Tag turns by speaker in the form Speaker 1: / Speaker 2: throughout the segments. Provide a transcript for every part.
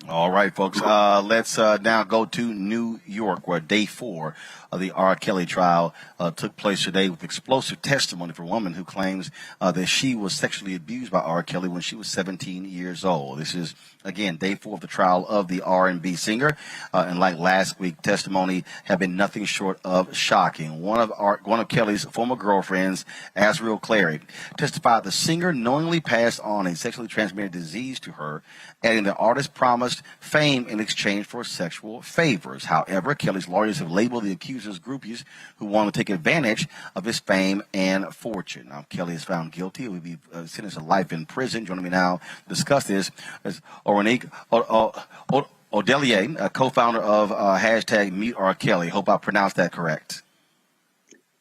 Speaker 1: All right, folks. Let's now go to New York, where day 4 of the R. Kelly trial took place today, with explosive testimony from a woman who claims that she was sexually abused by R. Kelly when she was 17 years old. This is, again, day 4 of the trial of the R&B singer. And like last week, testimony have been nothing short of shocking. One of Kelly's former girlfriends, Azriel Clary, testified the singer knowingly passed on a sexually transmitted disease to her, adding the artist promised fame in exchange for sexual favors. However, Kelly's lawyers have labeled the accusers groupies who want to take advantage of his fame and fortune. Now, Kelly is found guilty. He will be sentenced to life in prison. Joining me now to discuss this is Orenique Odelier, a co-founder of hashtag Meet R. Kelly. Hope I pronounced that correct.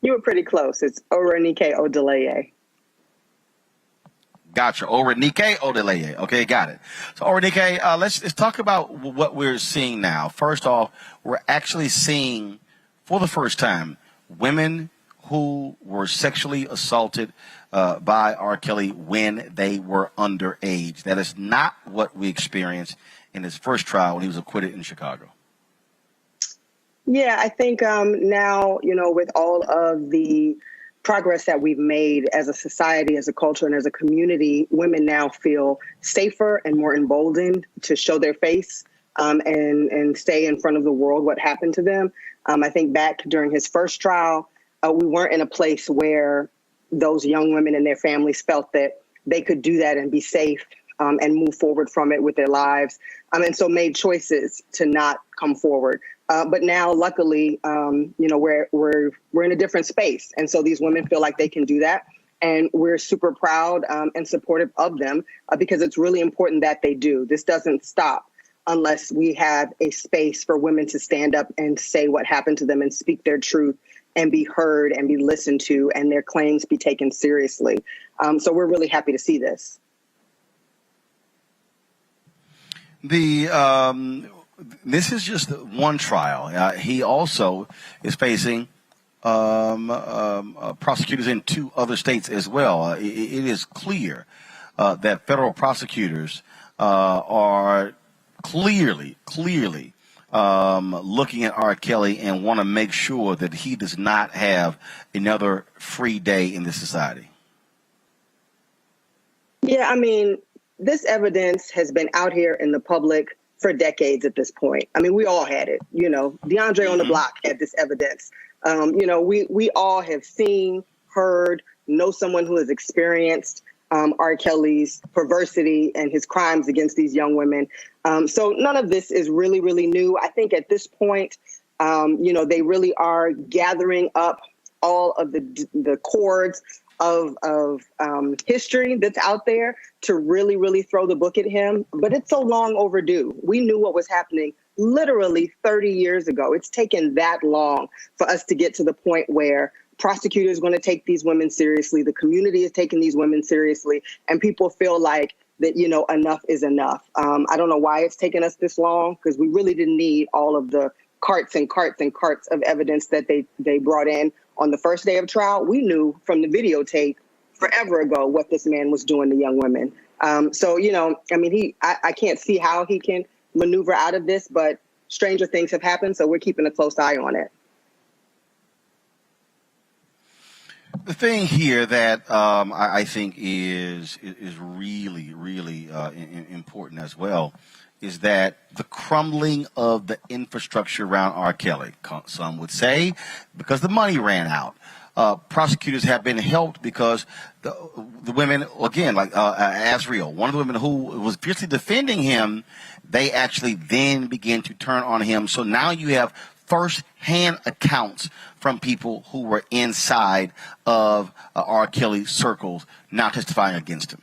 Speaker 2: You were pretty close. It's Orenique Odelier.
Speaker 1: Gotcha. Orenique Odelier. Okay, got it. So, Orenique, let's talk about what we're seeing now. First off, we're actually seeing, for the first time, women who were sexually assaulted by R. Kelly when they were underage. That is not what we experienced in his first trial when he was acquitted in Chicago.
Speaker 2: Yeah, I think now, with all of the progress that we've made as a society, as a culture, and as a community, women now feel safer and more emboldened to show their face and stay in front of the world what happened to them. I think back during his first trial, we weren't in a place where those young women and their families felt that they could do that and be safe and move forward from it with their lives. And so made choices to not come forward. But now, luckily, we're in a different space. And so these women feel like they can do that. And we're super proud and supportive of them because it's really important that they do. This doesn't stop unless we have a space for women to stand up and say what happened to them and speak their truth and be heard and be listened to and their claims be taken seriously. So we're really happy to see this.
Speaker 1: This is just one trial. He also is facing prosecutors in 2 other states as well. It is clear that federal prosecutors are clearly looking at R. Kelly and want to make sure that he does not have another free day in this society.
Speaker 2: Yeah, I mean, this evidence has been out here in the public for decades at this point. I mean, we all had it. DeAndre on the block had this evidence. We all have seen, heard, know someone who has experienced R. Kelly's perversity and his crimes against these young women. So none of this is really, really new. I think at this point, they really are gathering up all of the chords of history that's out there to really, really throw the book at him. But it's so long overdue. We knew what was happening literally 30 years ago. It's taken that long for us to get to the point where prosecutors are going to take these women seriously. The community is taking these women seriously. And people feel like that, enough is enough. I don't know why it's taken us this long, because we really didn't need all of the carts and carts and carts of evidence that they brought in on the first day of trial. We knew from the videotape forever ago what this man was doing to young women. I can't see how he can maneuver out of this, but stranger things have happened, so we're keeping a close eye on it.
Speaker 1: The thing here that I think is really, really important as well is that the crumbling of the infrastructure around R. Kelly. Some would say because the money ran out. Prosecutors have been helped because the women, again, like Azriel, one of the women who was fiercely defending him, they actually then began to turn on him. So now you have first-hand accounts from people who were inside of R. Kelly's circles now testifying against him.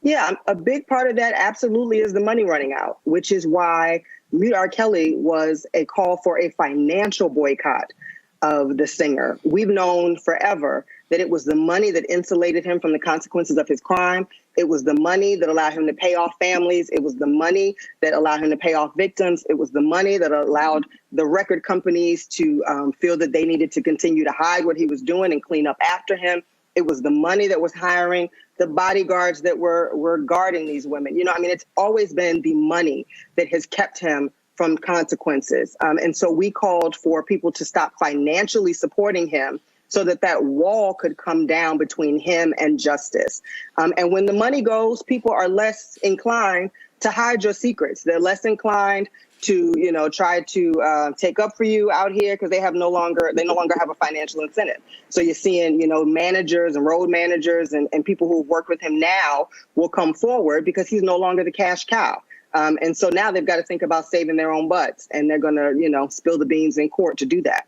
Speaker 2: Yeah, a big part of that absolutely is the money running out, which is why Mute R. Kelly was a call for a financial boycott of the singer. We've known forever that it was the money that insulated him from the consequences of his crime. It was the money that allowed him to pay off families. It was the money that allowed him to pay off victims. It was the money that allowed the record companies to feel that they needed to continue to hide what he was doing and clean up after him. It was the money that was hiring the bodyguards that were guarding these women. It's always been the money that has kept him from consequences. And so we called for people to stop financially supporting him so that wall could come down between him and justice. And when the money goes, people are less inclined to hide your secrets. They're less inclined to, try to take up for you out here because they no longer have a financial incentive. So you're seeing, managers and road managers and people who work with him now will come forward because he's no longer the cash cow. And so now they've got to think about saving their own butts, and they're going to, spill the beans in court to do that.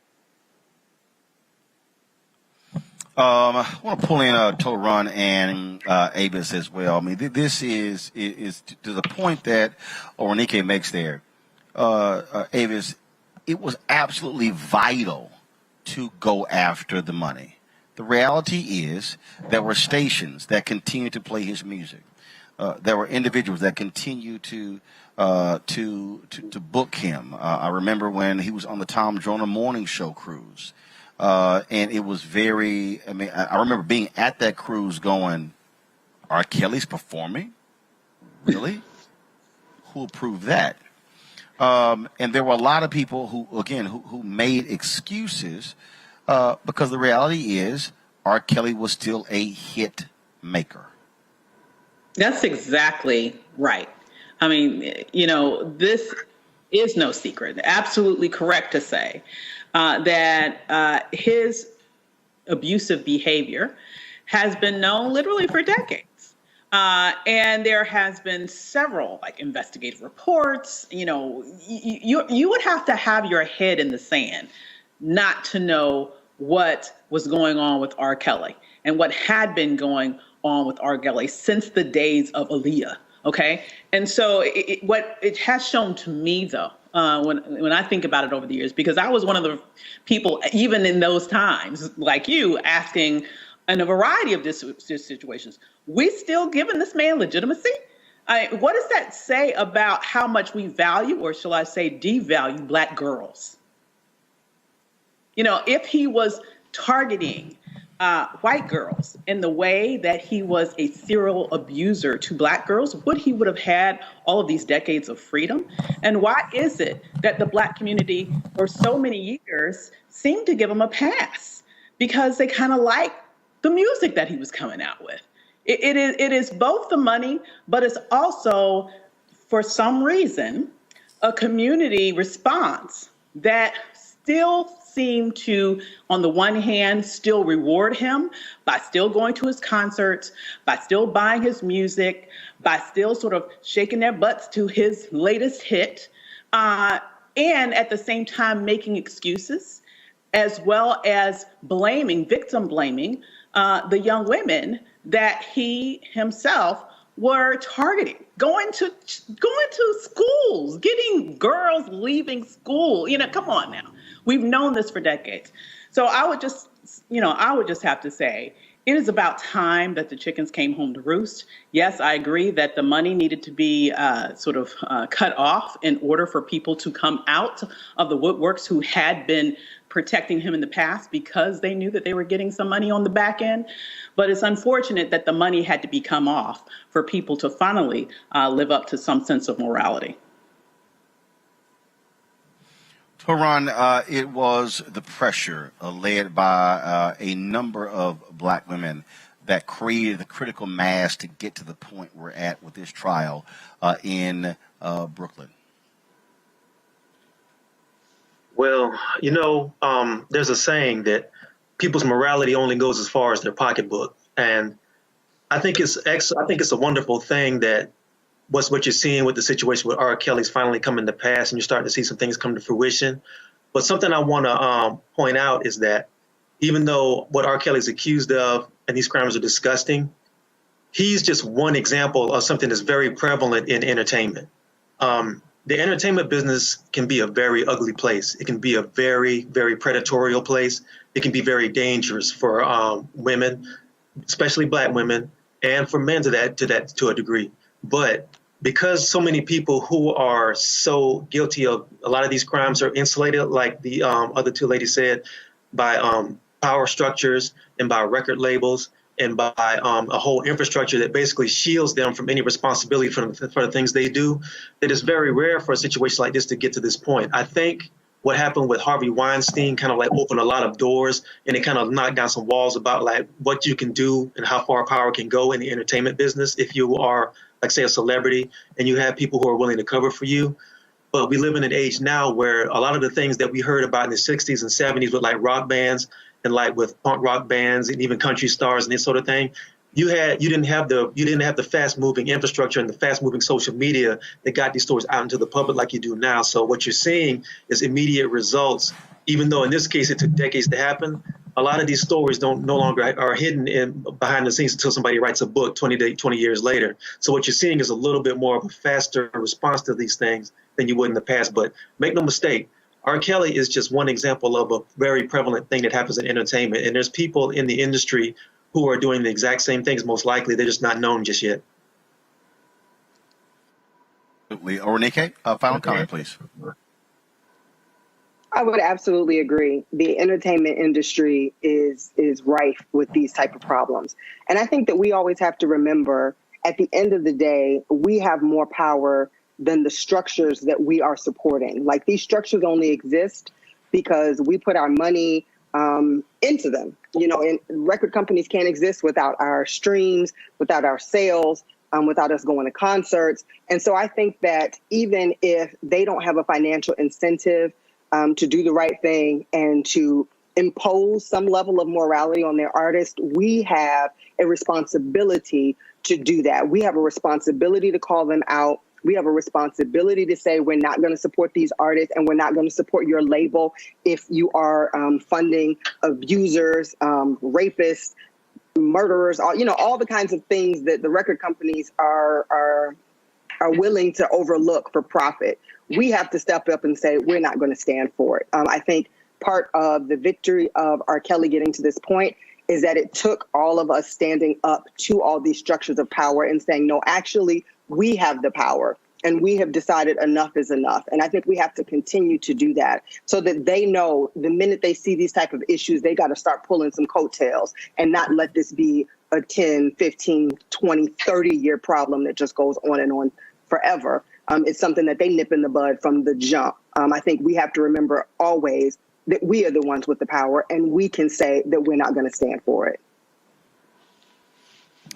Speaker 1: I want to pull in Total Run and Avis as well. I mean, this is to the point that Oronike makes there. Avis, it was absolutely vital to go after the money. The reality is there were stations that continued to play his music. There were individuals that continue to book him. I remember when he was on the Tom Joyner Morning Show cruise, and it was very. I remember being at that cruise, going, "R. Kelly's performing, really? Who approved that?" And there were a lot of people who made excuses because the reality is R. Kelly was still a hit maker.
Speaker 3: That's exactly right. I mean, this is no secret. Absolutely correct to say that his abusive behavior has been known literally for decades. And there has been several investigative reports. You would have to have your head in the sand not to know what was going on with R. Kelly and what had been going on with R. Kelly since the days of Aaliyah. Okay. And so what it has shown to me, though, when I think about it over the years, because I was one of the people, even in those times, like you, asking in a variety of situations, we still giving this man legitimacy? What does that say about how much we value, or shall I say devalue, Black girls? If he was targeting white girls in the way that he was a serial abuser to Black girls, would he would have had all of these decades of freedom? And why is it that the Black community for so many years seemed to give him a pass? Because they kind of like the music that he was coming out with. It is both the money, but it's also, for some reason, a community response that still seem to, on the one hand, still reward him by still going to his concerts, by still buying his music, by still sort of shaking their butts to his latest hit, and at the same time making excuses, as well as victim blaming the young women that he himself were targeting, going to schools, getting girls leaving school. Come on now. We've known this for decades. So I would just have to say, it is about time that the chickens came home to roost. Yes, I agree that the money needed to be cut off in order for people to come out of the woodworks who had been protecting him in the past because they knew that they were getting some money on the back end. But it's unfortunate that the money had to be come off for people to finally live up to some sense of morality.
Speaker 1: Tehran, it was the pressure led by a number of Black women that created the critical mass to get to the point we're at with this trial in Brooklyn.
Speaker 4: Well, there's a saying that people's morality only goes as far as their pocketbook, and I think it's a wonderful thing that what you're seeing with the situation with R. Kelly's finally coming to pass, and you're starting to see some things come to fruition. But something I want to point out is that even though what R. Kelly's accused of and these crimes are disgusting, he's just one example of something that's very prevalent in entertainment. The entertainment business can be a very ugly place. It can be a very, very predatorial place. It can be very dangerous for women, especially Black women, and for men to a degree. But because so many people who are so guilty of a lot of these crimes are insulated, like the other two ladies said, by power structures and by record labels and by a whole infrastructure that basically shields them from any responsibility for the things they do, that it's very rare for a situation like this to get to this point. I think what happened with Harvey Weinstein kind of like opened a lot of doors, and it kind of knocked down some walls about like what you can do and how far power can go in the entertainment business if you are, like, say, a celebrity and you have people who are willing to cover for you. But we live in an age now where a lot of the things that we heard about in the 60s and 70s with like rock bands and like with punk rock bands and even country stars and this sort of thing, you didn't have the fast moving infrastructure and the fast moving social media that got these stories out into the public like you do now. So what you're seeing is immediate results, even though in this case it took decades to happen. A lot of these stories no longer are hidden behind the scenes until somebody writes a book 20 years later. So what you're seeing is a little bit more of a faster response to these things than you would in the past. But make no mistake, R. Kelly is just one example of a very prevalent thing that happens in entertainment. And there's people in the industry who are doing the exact same things. Most likely, they're just not known just yet.
Speaker 1: Orenike, final comment, please.
Speaker 2: I would absolutely agree. The entertainment industry is rife with these type of problems. And I think that we always have to remember, at the end of the day, we have more power than the structures that we are supporting. Like, these structures only exist because we put our money into them. And record companies can't exist without our streams, without our sales, without us going to concerts. And so I think that even if they don't have a financial incentive to do the right thing and to impose some level of morality on their artists, we have a responsibility to do that. We have a responsibility to call them out. We have a responsibility to say we're not going to support these artists and we're not going to support your label if you are funding abusers, rapists, murderers, all the kinds of things that the record companies are willing to overlook for profit. We have to step up and say we're not going to stand for it. I think part of the victory of R. Kelly getting to this point is that it took all of us standing up to all these structures of power and saying, no, actually, we have the power. And we have decided enough is enough. And I think we have to continue to do that so that they know the minute they see these type of issues, they got to start pulling some coattails and not let this be a 10, 15, 20, 30-year problem that just goes on and on forever. It's something that they nip in the bud from the jump. I think we have to remember always that we are the ones with the power, and we can say that we're not going to stand for it.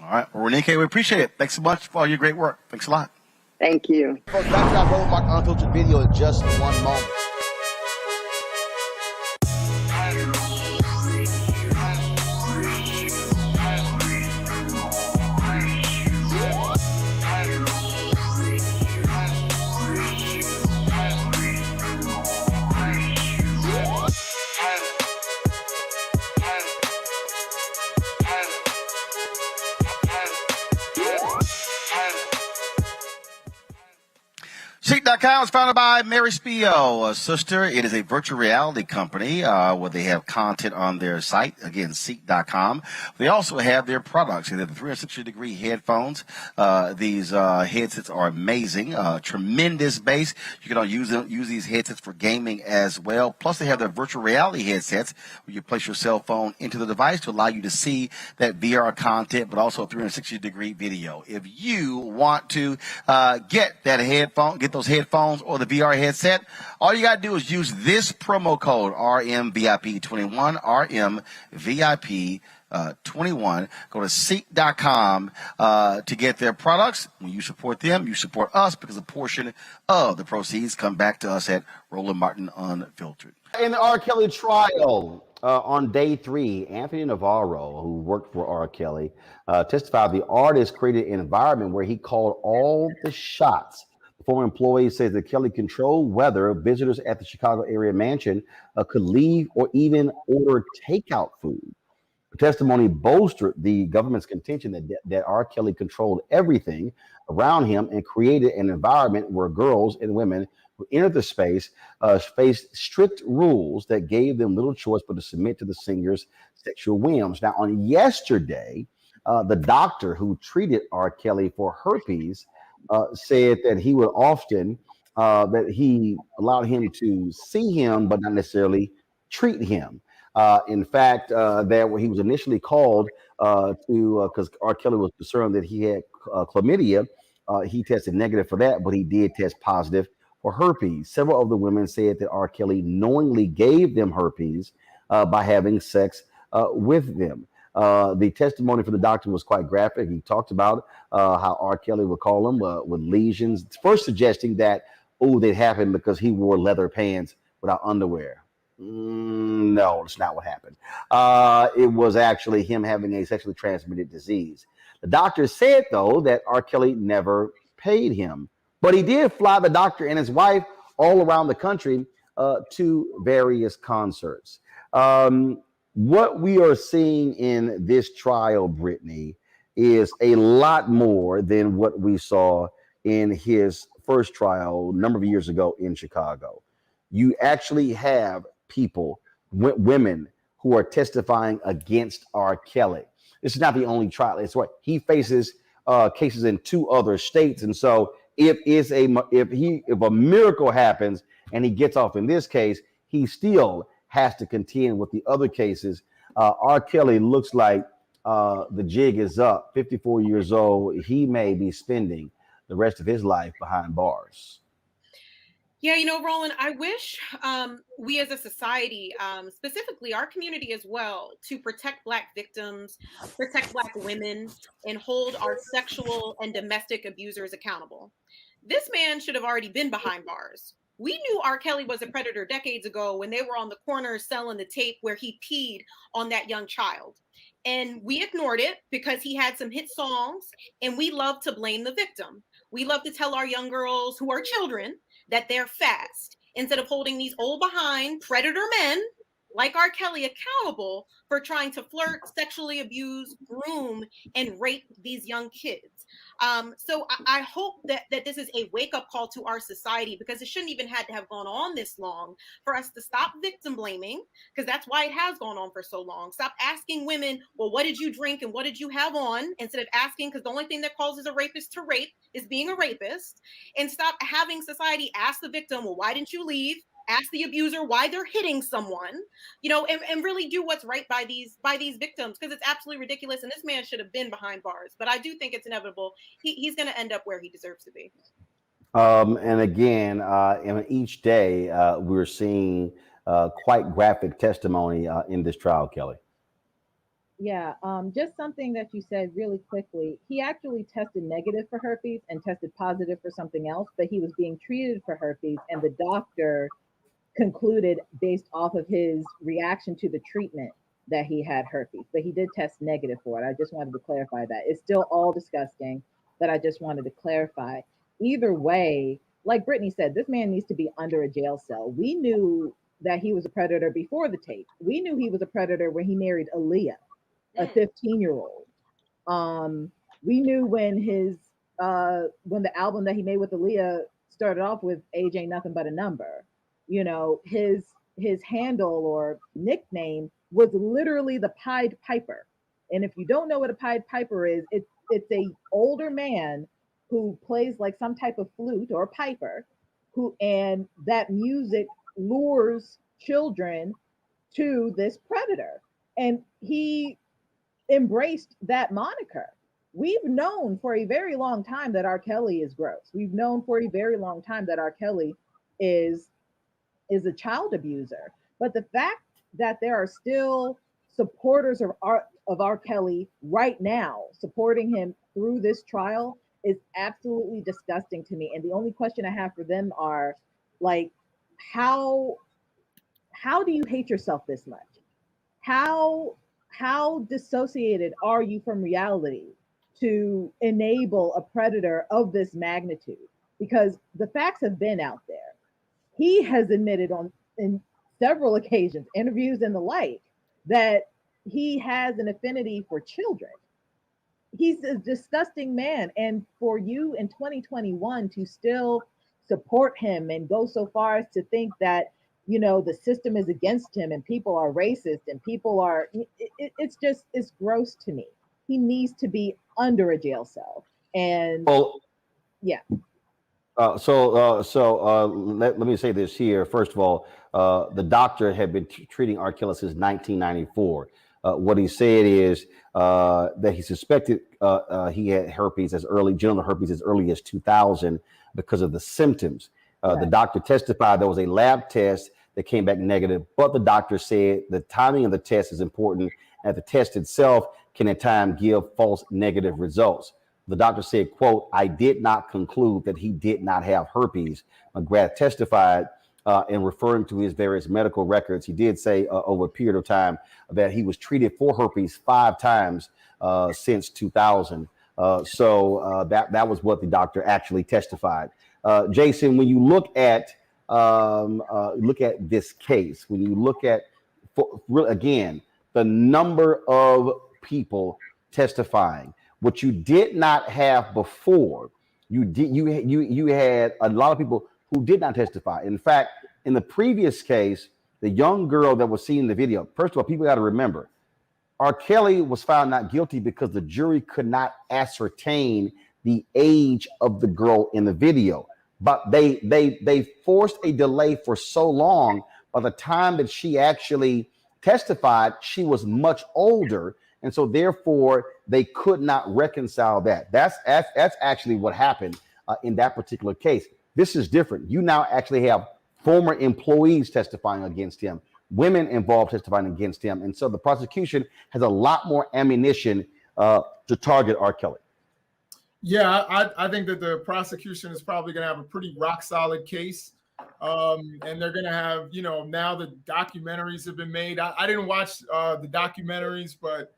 Speaker 1: All right. Well, Renee, we appreciate it. Thanks so much for all your great work. Thanks a lot.
Speaker 2: Thank you.
Speaker 5: Folks, back to our Roland Mark Unfiltered video in just one moment.
Speaker 1: Ceek.com is founded by Mary Spio, a sister. It is a virtual reality company where they have content on their site. Again, Ceek.com. They also have their products. They have the 360-degree headphones. These headsets are amazing, tremendous bass. You can use these headsets for gaming as well. Plus, they have their virtual reality headsets where you place your cell phone into the device to allow you to see that VR content, but also 360-degree video. If you want to get those headphones or the VR headset, all you got to do is use this promo code RMVIP21, RMVIP21. Go to Ceek.com to get their products. When you support them, you support us because a portion of the proceeds come back to us at Roland Martin Unfiltered.
Speaker 5: In the R. Kelly trial, on day 3, Anthony Navarro, who worked for R. Kelly, testified the artist created an environment where he called all the shots. The former employee says that Kelly controlled whether visitors at the Chicago area mansion could leave or even order takeout food. The testimony bolstered the government's contention that R. Kelly controlled everything around him and created an environment where girls and women who entered the space faced strict rules that gave them little choice but to submit to the singer's sexual whims. Now, on yesterday, the doctor who treated R. Kelly for herpes said that he would often, that he allowed him to see him, but not necessarily treat him. In fact, that when he was initially called because R. Kelly was concerned that he had chlamydia, he tested negative for that, but he did test positive for herpes. Several of the women said that R. Kelly knowingly gave them herpes by having sex with them. The testimony from the doctor was quite graphic. He talked about how R. Kelly would call him with lesions, first suggesting that, they happened because he wore leather pants without underwear. No, it's not what happened. It was actually him having a sexually transmitted disease. The doctor said, though, that R. Kelly never paid him, but he did fly the doctor and his wife all around the country to various concerts. What we are seeing in this trial, Brittany, is a lot more than what we saw in his first trial a number of years ago in Chicago. You actually have people, women, who are testifying against R. Kelly. This is not the only trial. It's what he faces cases in 2 other states, and so if a miracle happens and he gets off in this case, he still has to contend with the other cases. R. Kelly looks like the jig is up. 54 years old. He may be spending the rest of his life behind bars.
Speaker 6: Yeah, Roland, I wish we as a society, specifically our community as well, to protect Black victims, protect Black women, and hold our sexual and domestic abusers accountable. This man should have already been behind bars. We knew R. Kelly was a predator decades ago when they were on the corner selling the tape where he peed on that young child. And we ignored it because he had some hit songs, and we love to blame the victim. We love to tell our young girls who are children that they're fast instead of holding these old behind predator men like R. Kelly accountable for trying to flirt, sexually abuse, groom, and rape these young kids. So I hope that this is a wake-up call to our society, because it shouldn't even had to have gone on this long for us to stop victim blaming, because that's why it has gone on for so long. Stop asking women, well, what did you drink and what did you have on, instead of asking, because the only thing that causes a rapist to rape is being a rapist. And stop having society ask the victim, well, why didn't you leave? Ask the abuser why they're hitting someone, and really do what's right by these victims, because it's absolutely ridiculous. And this man should have been behind bars, but I do think it's inevitable. He's going to end up where he deserves to be.
Speaker 5: And again, in each day, we're seeing quite graphic testimony in this trial, Kelly.
Speaker 7: Yeah, just something that you said really quickly. He actually tested negative for herpes and tested positive for something else, but he was being treated for herpes, and the doctor concluded based off of his reaction to the treatment that he had herpes, but he did test negative for it. I just wanted to clarify that. It's still all disgusting, but I just wanted to clarify. Either way, like Brittany said, this man needs to be under a jail cell. We knew that he was a predator before the tape. We knew he was a predator when he married Aaliyah, a 15-year-old. We knew when the album that he made with Aaliyah started off with "Age Ain't Nothing But a Number." His handle or nickname was literally the Pied Piper. And if you don't know what a Pied Piper is, it's a older man who plays like some type of flute or piper, and that music lures children to this predator. And he embraced that moniker. We've known for a very long time that R. Kelly is gross. We've known for a very long time that R. Kelly is a child abuser. But the fact that there are still supporters of R. Kelly right now supporting him through this trial is absolutely disgusting to me. And the only question I have for them are, like, how do you hate yourself this much? How dissociated are you from reality to enable a predator of this magnitude? Because the facts have been out there. He has admitted in several occasions, interviews and the like, that he has an affinity for children. He's a disgusting man. And for you in 2021 to still support him and go so far as to think that, the system is against him and people are racist and people are, it's gross to me. He needs to be under a jail cell. And yeah.
Speaker 5: Let me say this here. First of all, the doctor had been treating R. Kelly since 1994. What he said is that he suspected he had genital herpes as early as 2000 because of the symptoms. Right. The doctor testified there was a lab test that came back negative, but the doctor said the timing of the test is important, and the test itself can at times give false negative results. The doctor said, quote, "I did not conclude that he did not have herpes." McGrath testified in referring to his various medical records. He did say over a period of time that he was treated for herpes 5 times since 2000. That was what the doctor actually testified. Jason, when you look at this case, when you look at again the number of people testifying, what you did not have before, you had a lot of people who did not testify. In fact, in the previous case, the young girl that was seen in the video, first of all, people got to remember, R. Kelly was found not guilty because the jury could not ascertain the age of the girl in the video. But they forced a delay for so long. By the time that she actually testified, she was much older. And so therefore, they could not reconcile that. That's actually what happened in that particular case. This is different. You now actually have former employees testifying against him, women involved testifying against him. And so the prosecution has a lot more ammunition to target R. Kelly.
Speaker 8: Yeah, I think that the prosecution is probably going to have a pretty rock solid case. And they're going to have, now the documentaries have been made. I didn't watch the documentaries, but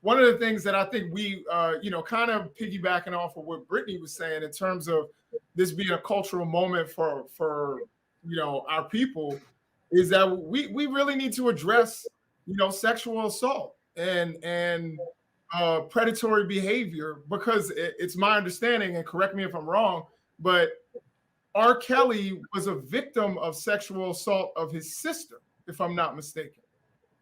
Speaker 8: one of the things that I think we, kind of piggybacking off of what Brittany was saying in terms of this being a cultural moment for our people is that we really need to address, sexual assault and predatory behavior, because it's my understanding, and correct me if I'm wrong, but R. Kelly was a victim of sexual assault of his sister, if I'm not mistaken.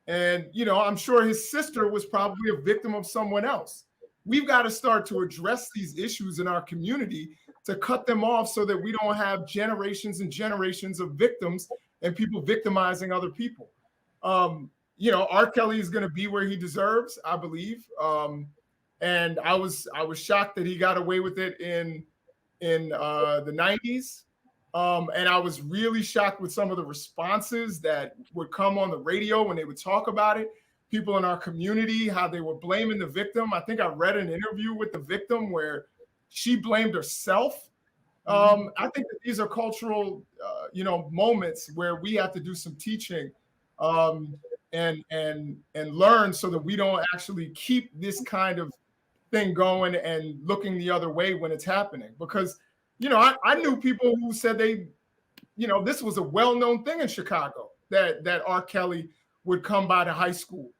Speaker 8: And, I'm sure his sister was probably a victim of someone else. We've got to start to address these issues in our community to cut them off so that we don't have generations and generations of victims and people victimizing other people. R. Kelly is going to be where he deserves, I believe. And I was shocked that he got away with it in the 90s. And I was really shocked with some of the responses that would come on the radio when they would talk about it. People in our community, how they were blaming the victim. I think I read an interview with the victim where she blamed herself. I think that these are cultural, moments where we have to do some teaching and learn so that we don't actually keep this kind of thing going and looking the other way when it's happening. Because, I knew people who said this was a well-known thing in Chicago, that R. Kelly would come by the high school,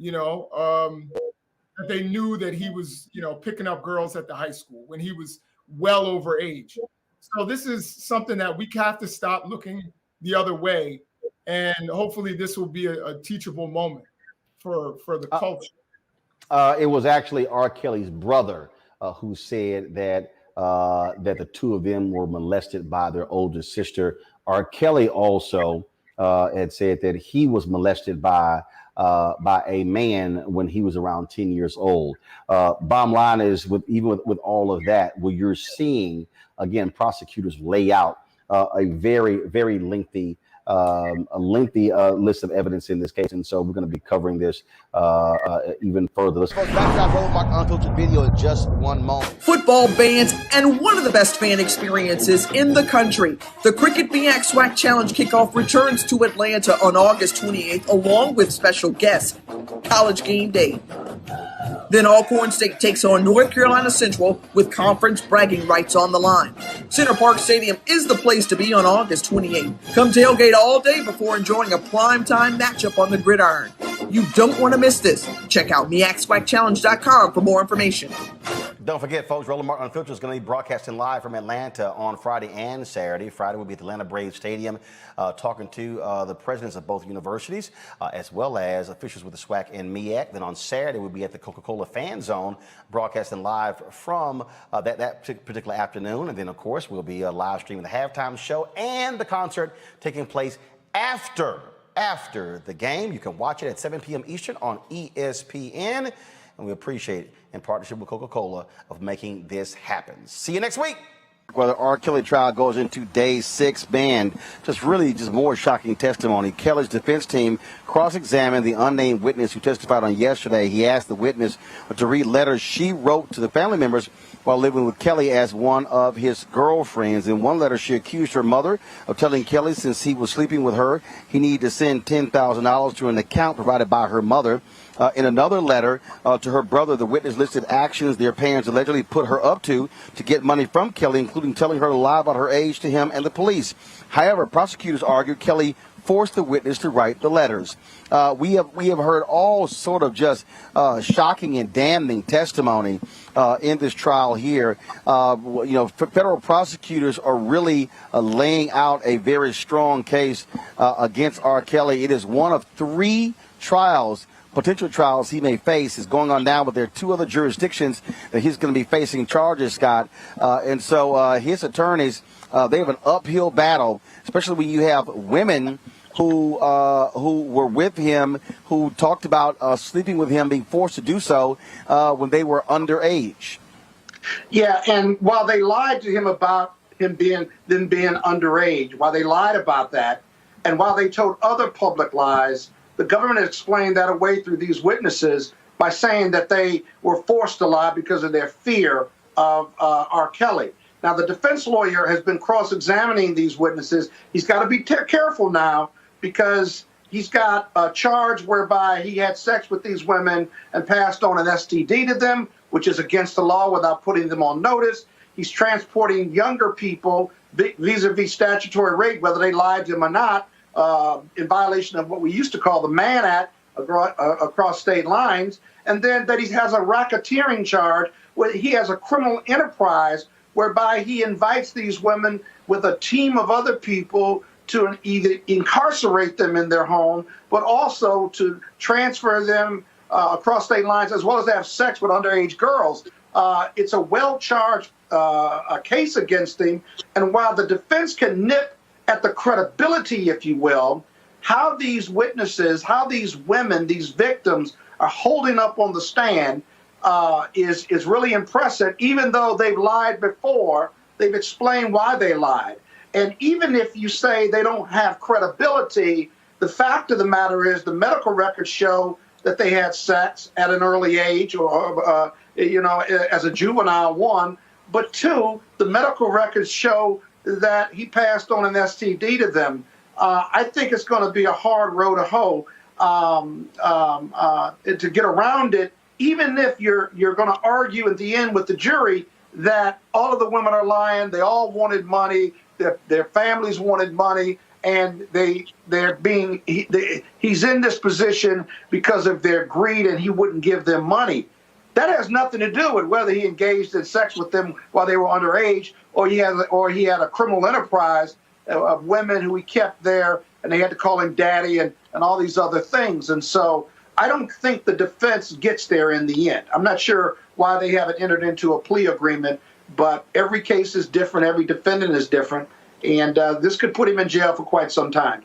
Speaker 8: that they knew that he was, picking up girls at the high school when he was well over age. So this is something that we have to stop looking the other way. And hopefully this will be a teachable moment for the culture.
Speaker 5: It was actually R. Kelly's brother who said that the two of them were molested by their older sister. R. Kelly also had said that he was molested by a man when he was around 10 years old. Bottom line is, with all of that, where you're seeing, again, prosecutors lay out a very, very lengthy list of evidence in this case. And so we're going to be covering this even further. Let's go back to that Roland Mark Unfiltered video in just one moment.
Speaker 9: Football bands and one of the best fan experiences in the country. The Cricket BX SWAC Challenge kickoff returns to Atlanta on August 28th, along with special guests, College Game Day. Then Alcorn State takes on North Carolina Central with conference bragging rights on the line. Center Park Stadium is the place to be on August 28th. Come tailgate all day before enjoying a primetime matchup on the gridiron. You don't want to miss this. Check out MEACSWACChallenge.com for more information.
Speaker 5: Don't forget, folks, Roland Martin Unfiltered is going to be broadcasting live from Atlanta on Friday and Saturday. Friday will be at the Atlanta Braves Stadium, talking to the presidents of both universities, as well as officials with the SWAC and MEAC. Then on Saturday, we'll be at the Coca-Cola Fan Zone, broadcasting live from that particular afternoon. And then, of course, we'll be live streaming the halftime show and the concert taking place after the game. You can watch it at 7 p.m. Eastern on ESPN. And we appreciate it, in partnership with Coca-Cola, of making this happen. See you next week.
Speaker 1: Well, the R. Kelly trial goes into day 6. Just more shocking testimony. Kelly's defense team cross-examined the unnamed witness who testified on yesterday. He asked the witness to read letters she wrote to the family members while living with Kelly as one of his girlfriends. In one letter, she accused her mother of telling Kelly, since he was sleeping with her, he needed to send $10,000 to an account provided by her mother. In another letter to her brother, the witness listed actions their parents allegedly put her up to get money from Kelly, including telling her to lie about her age to him and the police. However, prosecutors argued Kelly forced the witness to write the letters. We have heard all sort of just shocking and damning testimony in this trial here. Federal prosecutors are really laying out a very strong case against R. Kelly. It is one of 3 potential trials he may face. Is going on now, but there are 2 other jurisdictions that he's going to be facing charges, Scott. And so his attorneys, they have an uphill battle, especially when you have women who were with him, who talked about sleeping with him, being forced to do so when they were underage.
Speaker 10: Yeah, and while they lied to him about them being underage, while they lied about that, and while they told other public lies, the government explained that away through these witnesses by saying that they were forced to lie because of their fear of R. Kelly. Now, the defense lawyer has been cross-examining these witnesses. He's got to be careful now because he's got a charge whereby he had sex with these women and passed on an STD to them, which is against the law without putting them on notice. He's transporting younger people vis-a-vis statutory rape, whether they lied to him or not, in violation of what we used to call the Mann Act across state lines, and then that he has a racketeering charge where he has a criminal enterprise whereby he invites these women with a team of other people to either incarcerate them in their home, but also to transfer them across state lines, as well as to have sex with underage girls. It's a well-charged case against him. And while the defense can nip at the credibility, if you will, how these witnesses, how these women, these victims are holding up on the stand is really impressive. Even though they've lied before, they've explained why they lied. And even if you say they don't have credibility, the fact of the matter is the medical records show that they had sex at an early age, or as a juvenile, one. But two, the medical records show that he passed on an STD to them. I think it's going to be a hard row to hoe to get around it, even if you're going to argue at the end with the jury that all of the women are lying, they all wanted money, their families wanted money, and he's in this position because of their greed, and he wouldn't give them money. That has nothing to do with whether he engaged in sex with them while they were underage, or he had a criminal enterprise of women who he kept there, and they had to call him daddy and all these other things. And so I don't think the defense gets there in the end. I'm not sure why they haven't entered into a plea agreement, but every case is different, every defendant is different, and this could put him in jail for quite some time.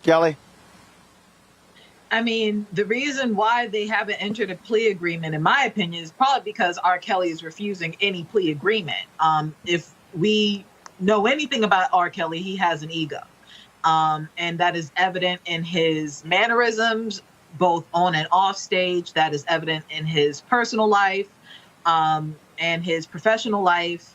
Speaker 1: Kelly?
Speaker 7: I mean, the reason why they haven't entered a plea agreement, in my opinion, is probably because R. Kelly is refusing any plea agreement. If we know anything about R. Kelly, he has an ego. And that is evident in his mannerisms, both on and off stage. That is evident in his personal life and his professional life.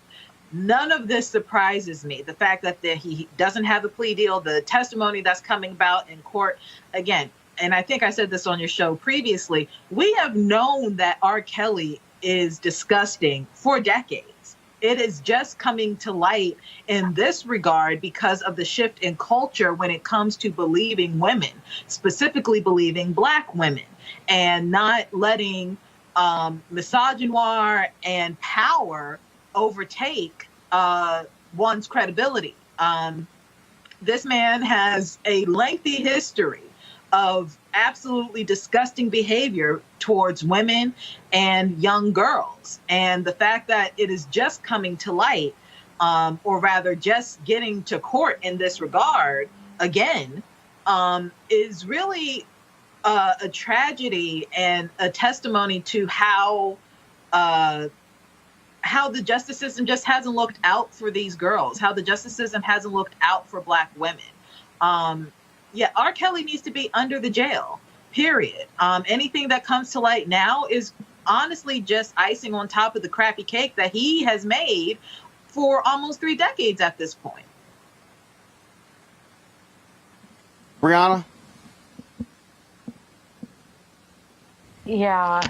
Speaker 7: None of this surprises me. The fact that he doesn't have a plea deal, the testimony that's coming about in court, again, and I think I said this on your show previously, we have known that R. Kelly is disgusting for decades. It is just coming to light in this regard because of the shift in culture when it comes to believing women, specifically believing Black women, and not letting misogyny and power overtake one's credibility. This man has a lengthy history of absolutely disgusting behavior towards women and young girls. And the fact that it is just coming to light, or rather just getting to court in this regard again, is really a tragedy and a testimony to how the justice system just hasn't looked out for these girls, how the justice system hasn't looked out for Black women. Yeah, R. Kelly needs to be under the jail, period. Anything that comes to light now is honestly just icing on top of the crappy cake that he has made for almost 3 decades at this point.
Speaker 1: Brianna?
Speaker 11: Yeah,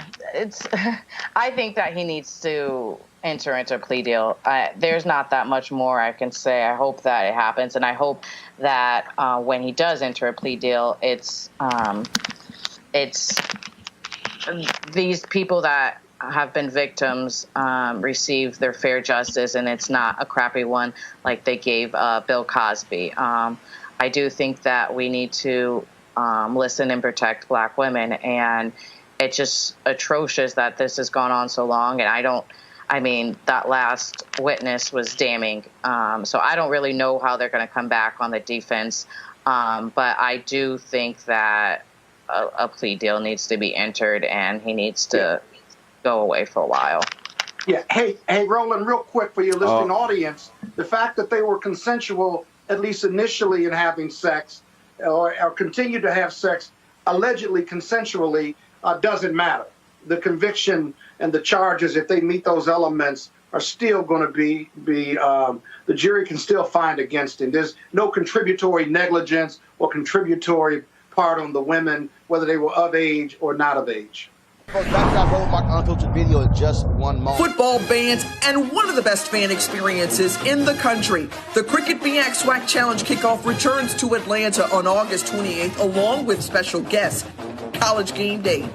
Speaker 11: I think that he needs to enter into a plea deal. There's not that much more I can say. I hope that it happens, and I hope that when he does enter a plea deal, it's these people that have been victims receive their fair justice, and it's not a crappy one like they gave Bill Cosby. I do think that we need to listen and protect Black women, and it's just atrocious that this has gone on so long. And I mean, that last witness was damning. So I don't really know how they're going to come back on the defense. But I do think that a plea deal needs to be entered, and he needs to go away for a while.
Speaker 10: Yeah. Hey, Roland, real quick for your listening audience, the fact that they were consensual, at least initially, in having sex, or continue to have sex, allegedly consensually, doesn't matter. The conviction and the charges, if they meet those elements, are still going to be the jury can still find against him. There's no contributory negligence or contributory part on the women, whether they were of age or not of age.
Speaker 5: Folks, back to our Roland Mark Unfiltered video in just one moment.
Speaker 9: Football bans and one of the best fan experiences in the country. The Cricket BX SWAC Challenge kickoff returns to Atlanta on August 28th, along with special guests, College Game Day.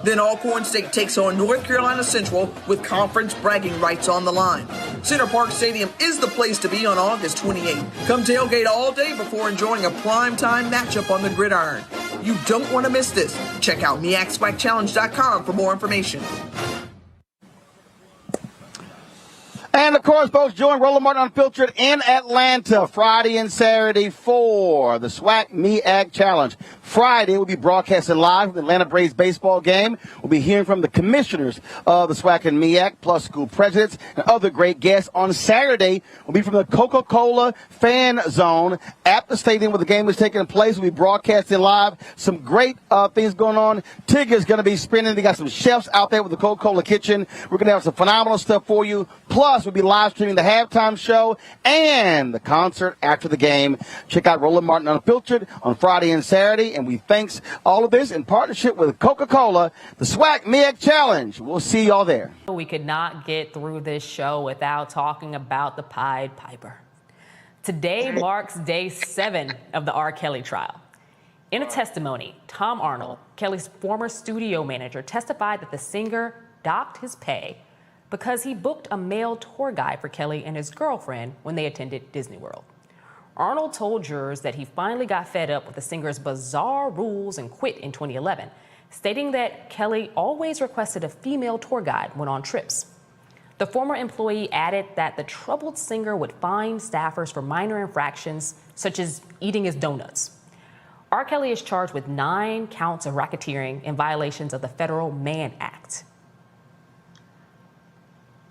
Speaker 9: Then Alcorn State takes on North Carolina Central with conference bragging rights on the line. Center Park Stadium is the place to be on August 28th. Come tailgate all day before enjoying a primetime matchup on the gridiron. You don't want to miss this. Check out MEACSWACChallenge.com for more information.
Speaker 1: And, of course, folks, join Roland Martin Unfiltered in Atlanta Friday and Saturday for the SWAC MEAC Challenge. Friday, we'll be broadcasting live from the Atlanta Braves baseball game. We'll be hearing from the commissioners of the SWAC and MEAC, plus school presidents and other great guests. On Saturday, we'll be from the Coca-Cola fan zone at the stadium where the game is taking place. We'll be broadcasting live. Some great things going on. Tigger's going to be spinning. They got some chefs out there with the Coca-Cola kitchen. We're going to have some phenomenal stuff for you. Plus, we'll be live streaming the halftime show and the concert after the game. Check out Roland Martin Unfiltered on Friday and Saturday. And we thanks all of this in partnership with Coca-Cola, the SWAC MEAC Challenge. We'll see y'all there.
Speaker 12: We could not get through this show without talking about the Pied Piper. Today marks day 7 of the R. Kelly trial. In a testimony, Tom Arnold, Kelly's former studio manager, testified that the singer docked his pay because he booked a male tour guide for Kelly and his girlfriend when they attended Disney World. Arnold told jurors that he finally got fed up with the singer's bizarre rules and quit in 2011, stating that Kelly always requested a female tour guide when on trips. The former employee added that the troubled singer would fine staffers for minor infractions, such as eating his donuts. R. Kelly is charged with 9 counts of racketeering in violations of the Federal Mann Act.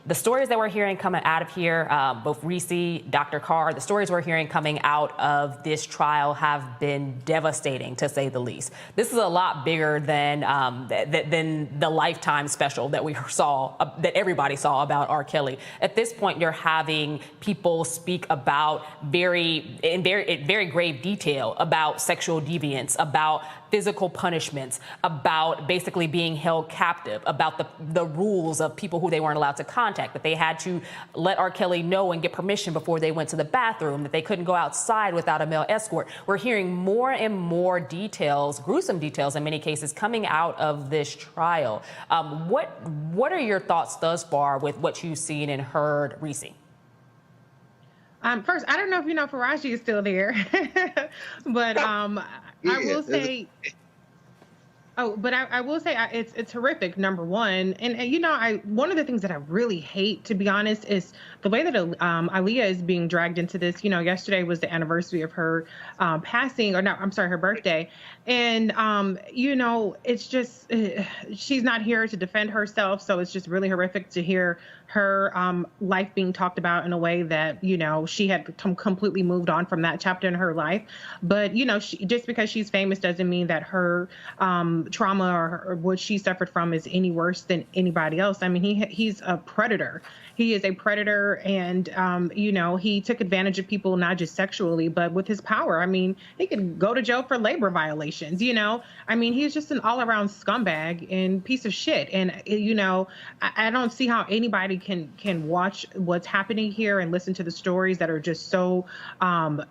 Speaker 12: The stories that we're hearing coming out of here, both Reese, Dr. Carr, the stories we're hearing coming out of this trial have been devastating, to say the least. This is a lot bigger than the Lifetime special that we saw, that everybody saw about R. Kelly. At this point, you're having people speak about in very grave detail about sexual deviance, about physical punishments, about basically being held captive, about the rules of people who they weren't allowed to contact, that they had to let R. Kelly know and get permission before they went to the bathroom, that they couldn't go outside without a male escort. We're hearing more and more details, gruesome details in many cases, coming out of this trial. What are your thoughts thus far with what you've seen and heard, Reese?
Speaker 13: First, I don't know if you know Faraji is still there, but I will say, I will say it's horrific, number one. And you know, one of the things that I really hate, to be honest, is the way that Aaliyah is being dragged into this. You know, yesterday was the anniversary of her passing, or no, I'm sorry, her birthday. And, you know, it's just, she's not here to defend herself. So it's just really horrific to hear her life being talked about in a way that, you know, she had completely moved on from that chapter in her life. But, you know, just because she's famous doesn't mean that her trauma or what she suffered from is any worse than anybody else. I mean, he's a predator. He is a predator, and, you know, he took advantage of people, not just sexually, but with his power. I mean, he could go to jail for labor violations, you know. I mean, he's just an all-around scumbag and piece of shit. And, you know, I don't see how anybody can watch what's happening here and listen to the stories that are just so,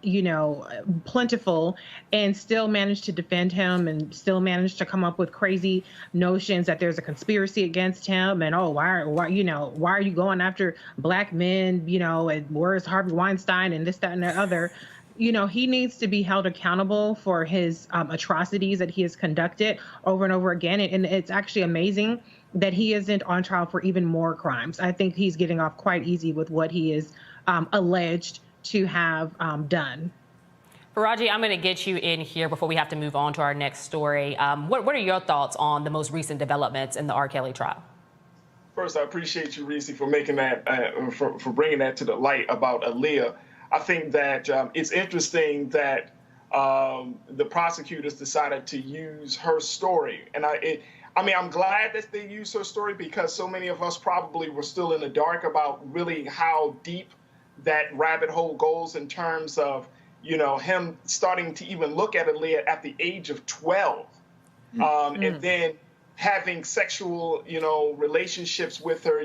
Speaker 13: you know, plentiful, and still manage to defend him and still manage to come up with crazy notions that there's a conspiracy against him. And, oh, why are you going after Black men, you know, and where's Harvey Weinstein and this, that, and the other. You know, he needs to be held accountable for his atrocities that he has conducted over and over again. And it's actually amazing that he isn't on trial for even more crimes. I think he's getting off quite easy with what he is alleged to have done.
Speaker 12: Faraji, I'm going to get you in here before we have to move on to our next story. What are your thoughts on the most recent developments in the R. Kelly trial?
Speaker 14: First, I appreciate you, Reese, for making that, for bringing that to the light about Aaliyah. I think that it's interesting that the prosecutors decided to use her story, and I mean, I'm glad that they used her story, because so many of us probably were still in the dark about really how deep that rabbit hole goes in terms of, you know, him starting to even look at Aaliyah at the age of 12, and then having sexual, relationships with her,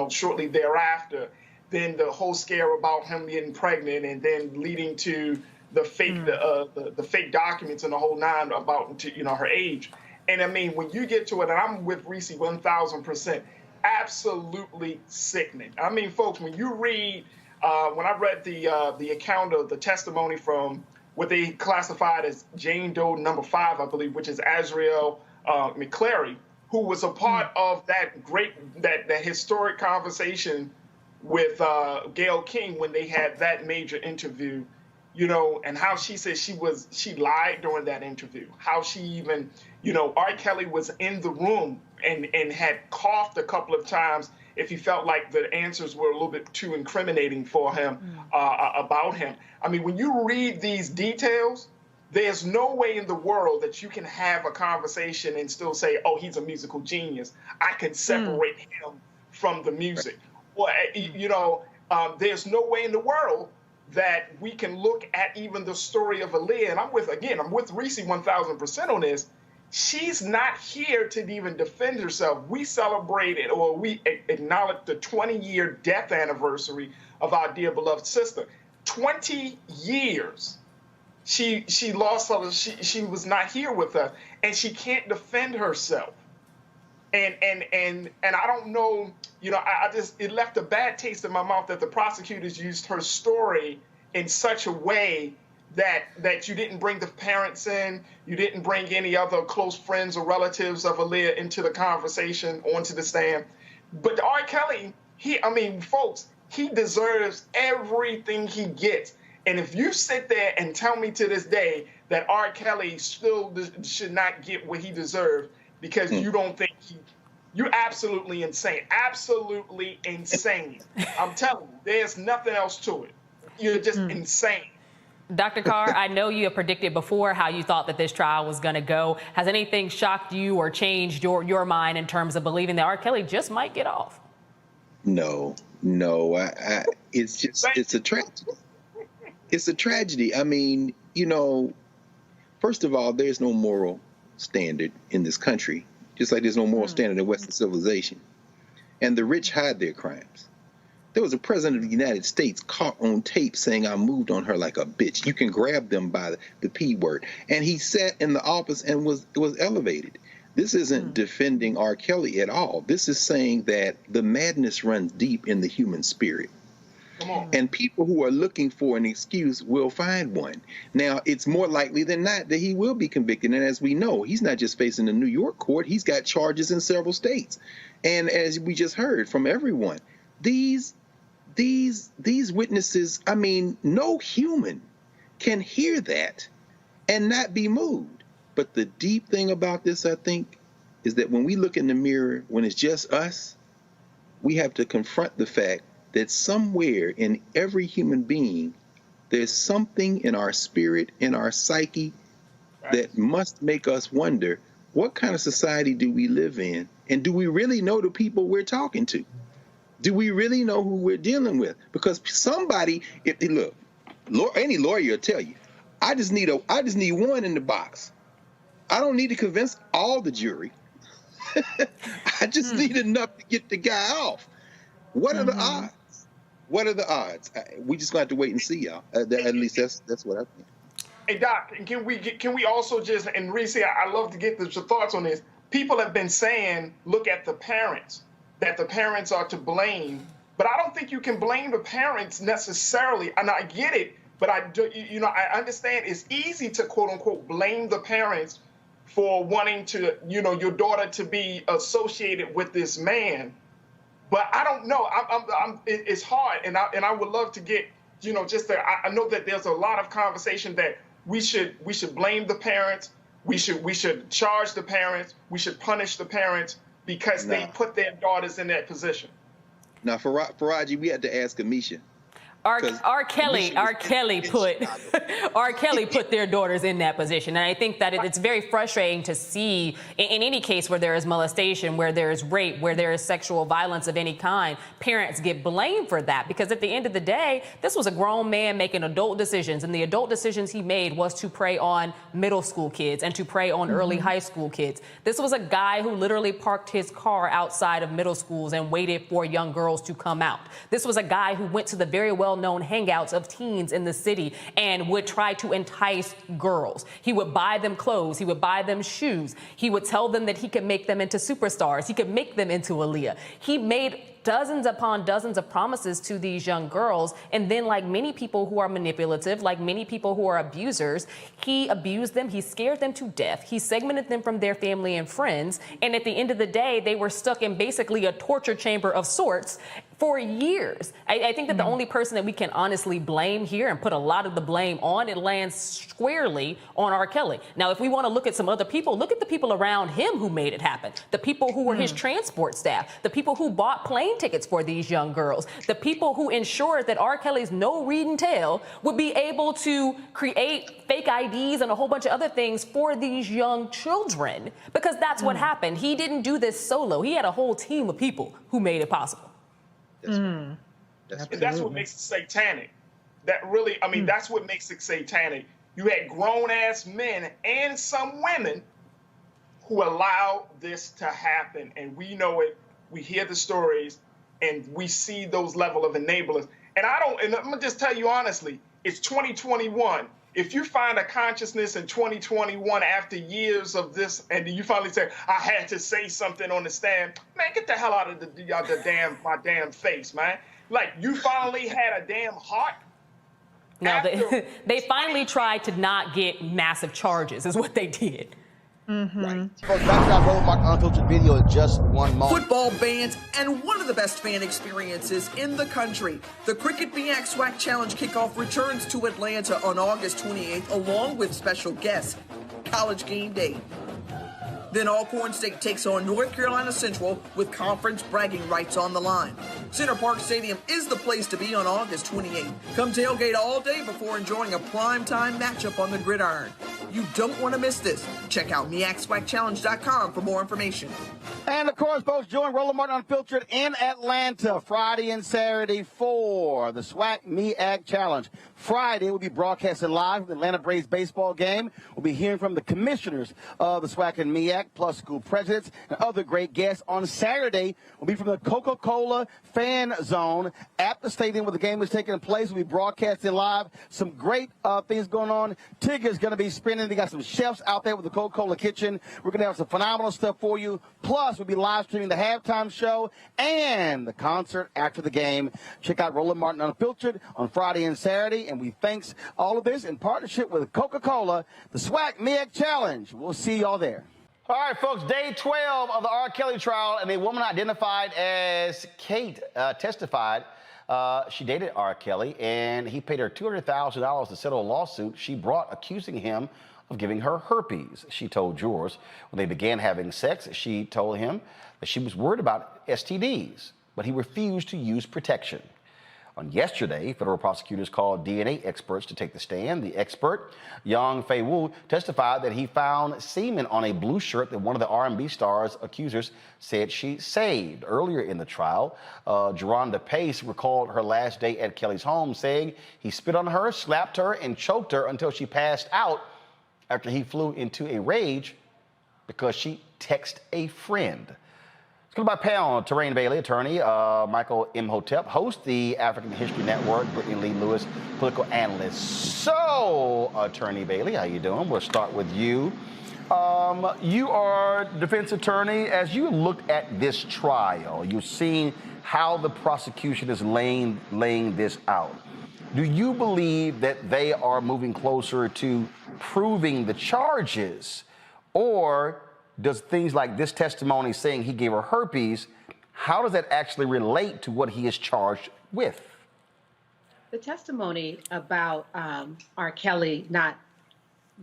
Speaker 14: shortly thereafter. Then the whole scare about him getting pregnant, and then leading to the fake, the fake documents and the whole nine about, her age. And I mean, when you get to it, and I'm with Reese 1000%, absolutely sickening. I mean, folks, when you read, when I read the account of the testimony from what they classified as Jane Doe number 5, I believe, which is Azriel McClary, who was a part of that that historic conversation with Gayle King when they had that major interview, and how she said she lied during that interview, how she even, R. Kelly was in the room and had coughed a couple of times if he felt like the answers were a little bit too incriminating for him about him. I mean, when you read these details, there's no way in the world that you can have a conversation and still say, oh, he's a musical genius. I can separate him from the music. Well, there's no way in the world that we can look at even the story of Aaliyah. And I'm with Reese 1000% on this. She's not here to even defend herself. We celebrated, or we acknowledged the 20-year death anniversary of our dear beloved sister. 20 years. She lost her, she was not here with us, and she can't defend herself. And I don't know, it left a bad taste in my mouth that the prosecutors used her story in such a way that you didn't bring the parents in, you didn't bring any other close friends or relatives of Aaliyah into the conversation, onto the stand. But R. Kelly, folks, he deserves everything he gets. And if you sit there and tell me to this day that R. Kelly still should not get what he deserves because you don't think you're absolutely insane. Absolutely insane. I'm telling you, there's nothing else to it. You're just insane.
Speaker 12: Dr. Carr, I know you have predicted before how you thought that this trial was going to go. Has anything shocked you or changed your mind in terms of believing that R. Kelly just might get off?
Speaker 15: No. It's a tragedy. It's a tragedy. I mean, first of all, there's no moral standard in this country, just like there's no moral standard in Western civilization. And the rich hide their crimes. There was a president of the United States caught on tape saying, I moved on her like a bitch. You can grab them by the P word. And he sat in the office and was elevated. This isn't defending R. Kelly at all. This is saying that the madness runs deep in the human spirit. And people who are looking for an excuse will find one. Now, it's more likely than not that he will be convicted. And as we know, he's not just facing the New York court. He's got charges in several states. And as we just heard from everyone, these witnesses, no human can hear that and not be moved. But the deep thing about this, I think, is that when we look in the mirror, when it's just us, we have to confront the fact that somewhere in every human being, there's something in our spirit, in our psyche, that must make us wonder, what kind of society do we live in? And do we really know the people we're talking to? Do we really know who we're dealing with? Because somebody, look, any lawyer will tell you, I just need one in the box. I don't need to convince all the jury. I just need enough to get the guy off. What are the odds? What are the odds? We just gonna have to wait and see, y'all. At least that's what I think.
Speaker 14: Hey Doc, can we also just, and Reese, I love to get your thoughts on this. People have been saying, look at the parents, that the parents are to blame, but I don't think you can blame the parents necessarily. And I get it, but I understand it's easy to quote unquote blame the parents for wanting to, your daughter to be associated with this man. But I don't know. It's hard, and I would love to get, I know that there's a lot of conversation that we should blame the parents. We should charge the parents. We should punish the parents because they put their daughters in that position.
Speaker 15: Now, Faraji, we had to ask Amisha.
Speaker 12: R. Kelly put their daughters in that position, and I think that it's very frustrating to see in any case where there is molestation, where there is rape, where there is sexual violence of any kind, parents get blamed for that, because at the end of the day, this was a grown man making adult decisions, and the adult decisions he made was to prey on middle school kids and to prey on early high school kids. This was a guy who literally parked his car outside of middle schools and waited for young girls to come out. This was a guy who went to the very well-known hangouts of teens in the city and would try to entice girls. He would buy them clothes. He would buy them shoes. He would tell them that he could make them into superstars. He could make them into Aaliyah. He made dozens upon dozens of promises to these young girls. And then, like many people who are manipulative, like many people who are abusers, he abused them. He scared them to death. He segmented them from their family and friends. And at the end of the day, they were stuck in basically a torture chamber of sorts for years. I think that the only person that we can honestly blame here and put a lot of the blame on, it lands squarely on R. Kelly. Now, if we want to look at some other people, look at the people around him who made it happen. The people who were his transport staff, the people who bought plane tickets for these young girls, the people who ensured that R. Kelly's no read and tell would be able to create fake IDs and a whole bunch of other things for these young children, because that's what happened. He didn't do this solo. He had a whole team of people who made it possible.
Speaker 14: And that's what makes it satanic. That really, I mean, that's what makes it satanic. You had grown-ass men and some women who allowed this to happen. And we know it. We hear the stories, and we see those level of enablers. And I'm going to just tell you honestly, it's 2021. If you find a consciousness in 2021 after years of this, and you finally say, I had to say something on the stand, man, get the hell out of my damn face, man. Like, you finally had a damn heart.
Speaker 12: No, they finally tried to not get massive charges, is what they did.
Speaker 9: Right. Back to that Roland Mark Unfiltered video in just 1 moment. Football bans and one of the best fan experiences in the country. The Cricket BX SWAC Challenge kickoff returns to Atlanta on August 28th, along with special guests, College Game Day. Then Alcorn State takes on North Carolina Central with conference bragging rights on the line. Center Park Stadium is the place to be on August 28th. Come tailgate all day before enjoying a primetime matchup on the gridiron. You don't want to miss this. Check out MEACSWACChallenge.com for more information.
Speaker 1: And of course, folks, join Roland Martin Unfiltered in Atlanta Friday and Saturday for the SWAC MEAC Challenge. Friday, we'll be broadcasting live from the Atlanta Braves baseball game. We'll be hearing from the commissioners of the SWAC and MEAC, plus school presidents and other great guests. On Saturday, we'll be from the Coca-Cola fan zone at the stadium where the game is taking place. We'll be broadcasting live. Some great things going on. Tigger's going to be spinning. They got some chefs out there with the Coca-Cola kitchen. We're going to have some phenomenal stuff for you. Plus, we'll be live streaming the halftime show and the concert after the game. Check out Roland Martin Unfiltered on Friday and Saturday. And we thanks all of this in partnership with Coca-Cola, the SWAC MEAC Challenge. We'll see y'all there. All right, folks, day 12 of the R. Kelly trial, and a woman identified as Kate testified. She dated R. Kelly, and he paid her $200,000 to settle a lawsuit she brought accusing him of giving her herpes. She told jurors when they began having sex, she told him that she was worried about STDs, but he refused to use protection. On yesterday, federal prosecutors called DNA experts to take the stand. The expert, Yang Fei Wu, testified that he found semen on a blue shirt that one of the R&B star's accusers said she saved. Earlier in the trial, Geronda Pace recalled her last day at Kelly's home, saying he spit on her, slapped her, and choked her until she passed out after he flew into a rage because she texted a friend. Let's go to my panel, Terrain Bailey, attorney, Michael Imhotep, host, the African History Network, Brittany Lee Lewis, political analyst. So, Attorney Bailey, how you doing? We'll start with you. You are defense attorney. As you look at this trial, you've seen how the prosecution is laying this out. Do you believe that they are moving closer to proving the charges, or does things like this testimony saying he gave her herpes, how does that actually relate to what he is charged with?
Speaker 16: The testimony about R. Kelly not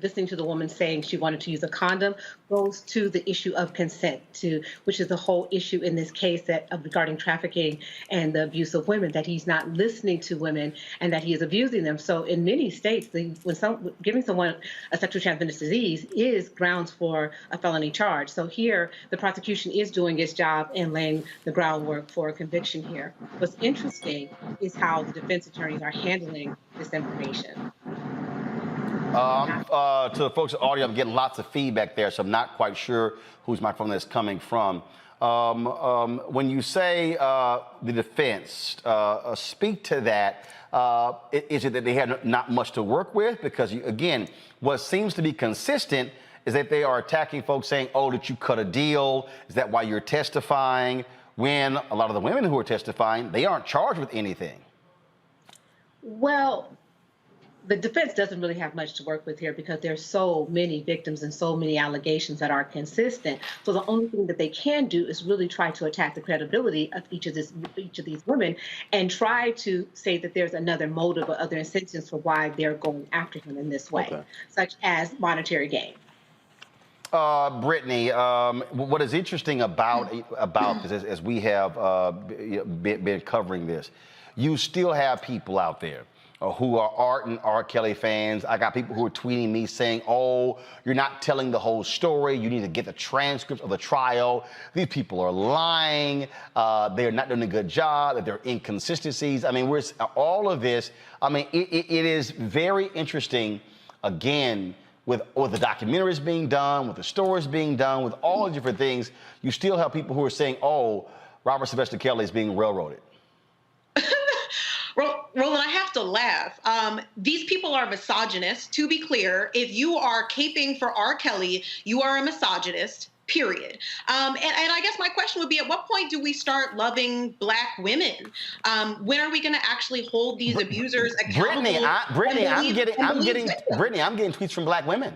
Speaker 16: listening to the woman saying she wanted to use a condom goes to the issue of consent, which is the whole issue in this case regarding trafficking and the abuse of women, that he's not listening to women and that he is abusing them. So in many states, giving someone a sexually transmitted disease is grounds for a felony charge. So here, the prosecution is doing its job and laying the groundwork for a conviction here. What's interesting is how the defense attorneys are handling this information.
Speaker 5: To the folks in the audio, I'm getting lots of feedback there, so I'm not quite sure whose microphone that's coming from. When you say the defense, speak to that. Is it that they have not much to work with? Because, again, what seems to be consistent is that they are attacking folks saying, oh, did you cut a deal? Is that why you're testifying? When a lot of the women who are testifying, they aren't charged with anything.
Speaker 16: Well, the defense doesn't really have much to work with here because there's so many victims and so many allegations that are consistent. So the only thing that they can do is really try to attack the credibility of each of these women and try to say that there's another motive or other incentives for why they're going after him in this way, such as monetary gain.
Speaker 5: Brittany, what is interesting about this, as we have been covering this, you still have people out there who are ardent R. Kelly fans. I got people who are tweeting me saying, oh, you're not telling the whole story. You need to get the transcripts of the trial. These people are lying. They're not doing a good job. That there are inconsistencies. I mean, all of this. I mean, it is very interesting, again, with the documentaries being done, with the stories being done, with all the different things. You still have people who are saying, oh, Robert Sylvester Kelly is being railroaded.
Speaker 6: Roland, I have to laugh. These people are misogynists. To be clear, if you are caping for R. Kelly, you are a misogynist, period. And I guess my question would be, at what point do we start loving Black women? When are we going to actually hold these abusers accountable?
Speaker 5: Brittany, I'm getting tweets from Black women.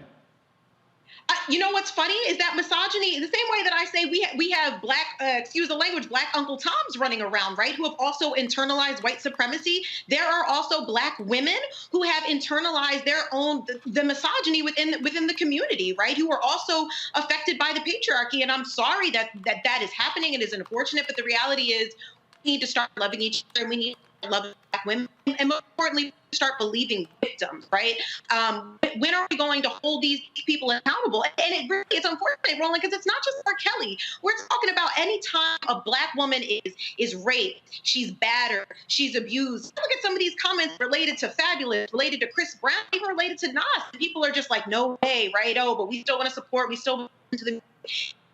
Speaker 6: You know what's funny is that misogyny, the same way that I say we have Black, excuse the language, Black Uncle Toms running around, right, who have also internalized white supremacy. There are also Black women who have internalized their own, the misogyny within the community, right, who are also affected by the patriarchy. And I'm sorry that is happening. It is unfortunate, but the reality is we need to start loving each other. We need to love Black women. And most importantly, start believing victims, right? When are we going to hold these people accountable? And it really is unfortunate, Roland, because it's not just R. Kelly. We're talking about any time a Black woman is raped, she's battered, she's abused. Look at some of these comments related to Fabulous, related to Chris Brown, even related to Nas. People are just like, no way, right? Oh, but we still want to support, we still want to the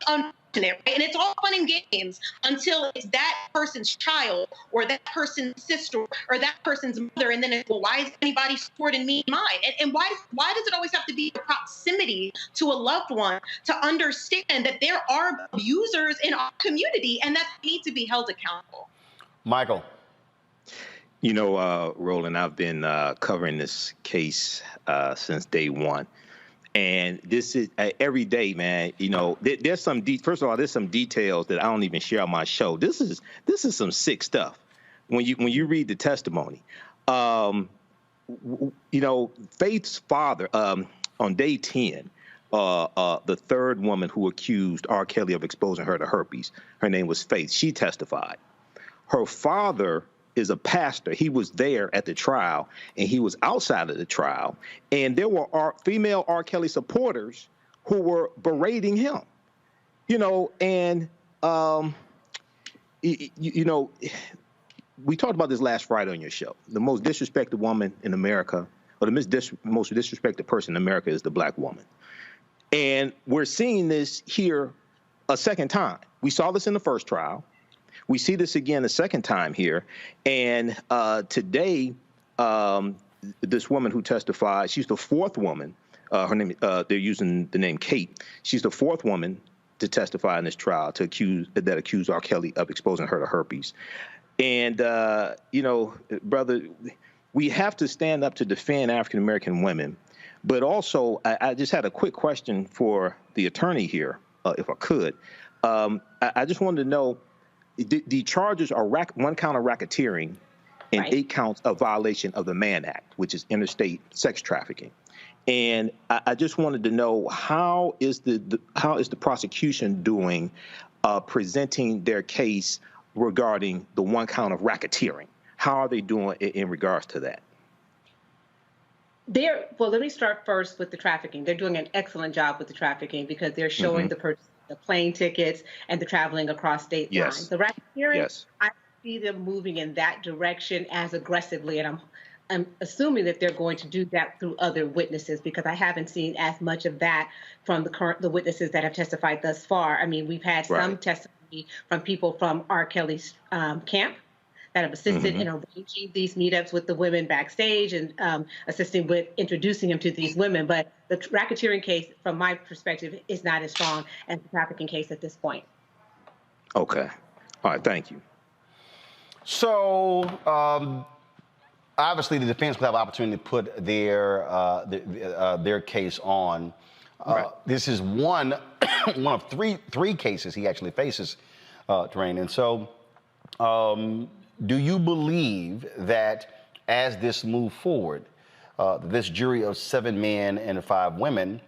Speaker 6: unfortunate, right? And it's all fun and games until it's that person's child or that person's sister or that person's mother, and then it's, well, why is anybody supporting me and mine? And why does it always have to be the proximity to a loved one to understand that there are abusers in our community and that they need to be held accountable?
Speaker 5: Michael.
Speaker 15: You know, Roland, I've been covering this case since day one. And this is every day, man. You know, there's some first of all, there's some details that I don't even share on my show. This is some sick stuff. When you read the testimony, you know, Faith's father on day 10, the third woman who accused R. Kelly of exposing her to herpes, her name was Faith. She testified. Her father is a pastor. He was there at the trial, and he was outside of the trial. And there were female R. Kelly supporters who were berating him. You know, and, you know, we talked about this last Friday on your show. The most disrespected woman in America, or the most disrespected person in America is the Black woman. And we're seeing this here a second time. We saw this in the first trial. We see this again a second time here. And today, this woman who testified, she's the fourth woman. Her name, they're using the name Kate. She's the fourth woman to testify in this trial that accused R. Kelly of exposing her to herpes. And, you know, brother, we have to stand up to defend African-American women. But also, I just had a quick question for the attorney here, if I could. I just wanted to know, the charges are one count of racketeering and 8 counts of violation of the Mann Act, which is interstate sex trafficking. And I just wanted to know, how is the prosecution doing presenting their case regarding the one count of racketeering? How are they doing in regards to that?
Speaker 16: Well, let me start first with the trafficking. They're doing an excellent job with the trafficking because they're showing the purchase of the plane tickets and the traveling across state lines. The racketeering, I see them moving in that direction as aggressively, and I'm assuming that they're going to do that through other witnesses, because I haven't seen as much of that from the witnesses that have testified thus far. I mean, we've had some testimony from people from R. Kelly's camp that have assisted in arranging these meetups with the women backstage and assisting with introducing him to these women. But the racketeering case, from my perspective, is not as strong as the trafficking case at this point.
Speaker 15: Okay. All right. Thank you.
Speaker 5: So, obviously, the defense will have opportunity to put their case on. This is one of three cases he actually faces, Terrain. And so, do you believe that as this moves forward, this jury of 7 men and 5 women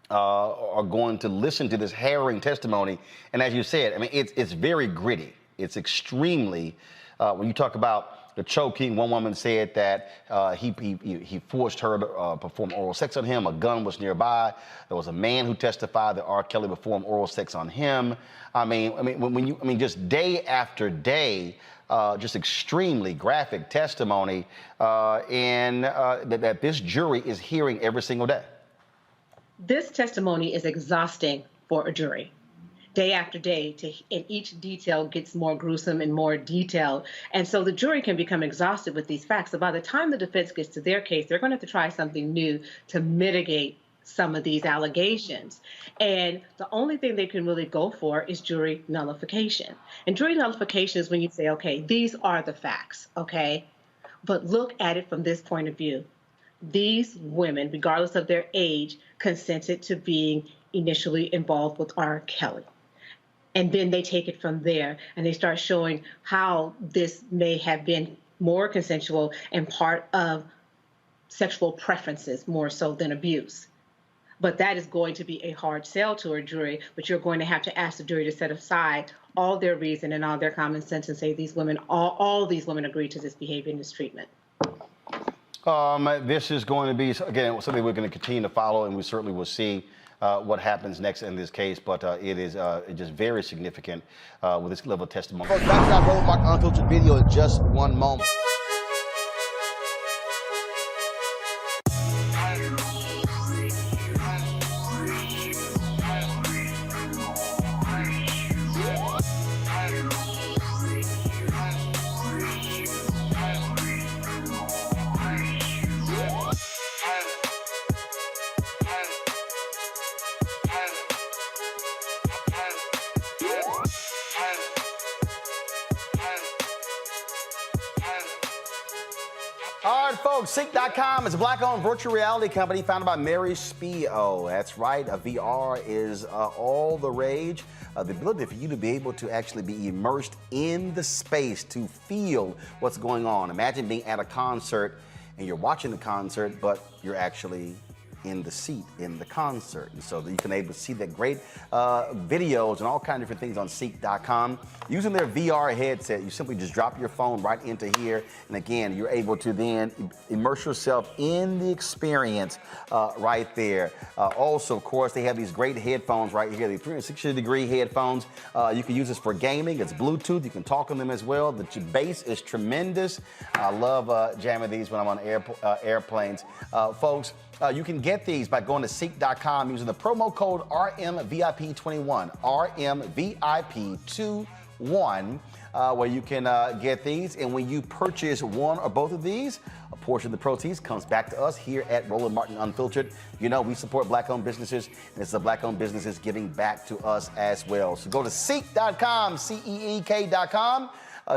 Speaker 5: are going to listen to this harrowing testimony? And as you said, I mean, it's very gritty. It's extremely, when you talk about the choking, one woman said that he forced her to perform oral sex on him. A gun was nearby. There was a man who testified that R. Kelly performed oral sex on him. I mean, just day after day, just extremely graphic testimony, and that this jury is hearing every single day.
Speaker 16: This testimony is exhausting for a jury. Day after day, and each detail gets more gruesome and more detailed. And so the jury can become exhausted with these facts. So by the time the defense gets to their case, they're going to have to try something new to mitigate some of these allegations. And the only thing they can really go for is jury nullification. And jury nullification is when you say, okay, these are the facts, okay? But look at it from this point of view. These women, regardless of their age, consented to being initially involved with R. Kelly. And then they take it from there and they start showing how this may have been more consensual and part of sexual preferences more so than abuse. But that is going to be a hard sell to a jury, but you're going to have to ask the jury to set aside all their reason and all their common sense and say these women, all these women agreed to this behavior and this treatment.
Speaker 5: This is going to be, again, something we're going to continue to follow, and we certainly will see what happens next in this case, but it is just very significant with this level of testimony. Folks, back to that Roland Martin Unfiltered video in just one moment. All right, folks, Ceek.com is a black-owned virtual reality company founded by Mary Spio. That's right, VR is all the rage. The ability for you to be able to actually be immersed in the space to feel what's going on. Imagine being at a concert and you're watching the concert, but you're actually in the seat in the concert. And so you can able to see that great videos and all kinds of different things on Ceek.com. Using their VR headset, you simply just drop your phone right into here. And again, you're able to then immerse yourself in the experience right there. Also, of course, they have these great headphones right here, the 360-degree headphones. You can use this for gaming. It's Bluetooth. You can talk on them as well. The bass is tremendous. I love jamming these when I'm on airplanes. Folks, you can get these by going to Ceek.com using the promo code RMVIP21, RMVIP21, where you can get these. And when you purchase one or both of these, a portion of the proceeds comes back to us here at Roland Martin Unfiltered. You know, we support black-owned businesses, and it's the black-owned businesses giving back to us as well. So go to Ceek.com, CEEK.com,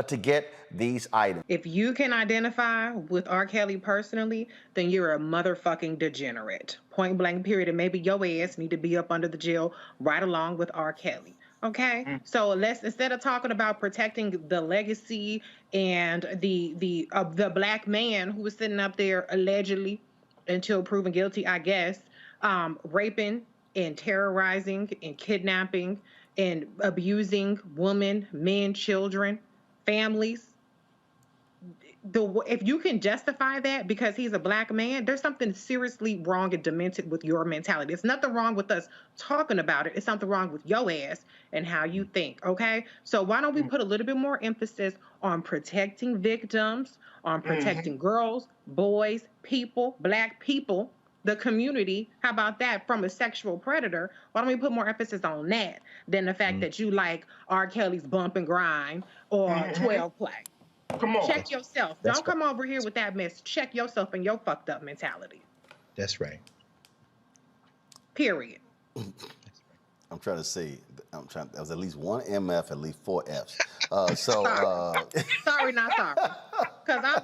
Speaker 5: to get these items.
Speaker 13: If you can identify with R. Kelly personally, then you're a motherfucking degenerate. Point blank period. And maybe your ass need to be up under the jail right along with R. Kelly. Okay? So let's, instead of talking about protecting the legacy and the black man who was sitting up there allegedly until proven guilty, I guess, raping and terrorizing and kidnapping and abusing women, men, children, families. If you can justify that because he's a black man, there's something seriously wrong and demented with your mentality. There's nothing wrong with us talking about it. It's something wrong with your ass and how you think, okay? So why don't we put a little bit more emphasis on protecting victims, on protecting girls, boys, people, black people, the community? How about that, from a sexual predator? Why don't we put more emphasis on that than the fact that you like R. Kelly's Bump and Grind or 12 Play?
Speaker 14: Come on.
Speaker 13: Check yourself. Don't come over here with that mess. Check yourself and your fucked up mentality.
Speaker 17: That's right.
Speaker 13: Period.
Speaker 5: I'm trying to see. There was at least one MF, at least 4 Fs.
Speaker 13: Sorry, not sorry. Because I'm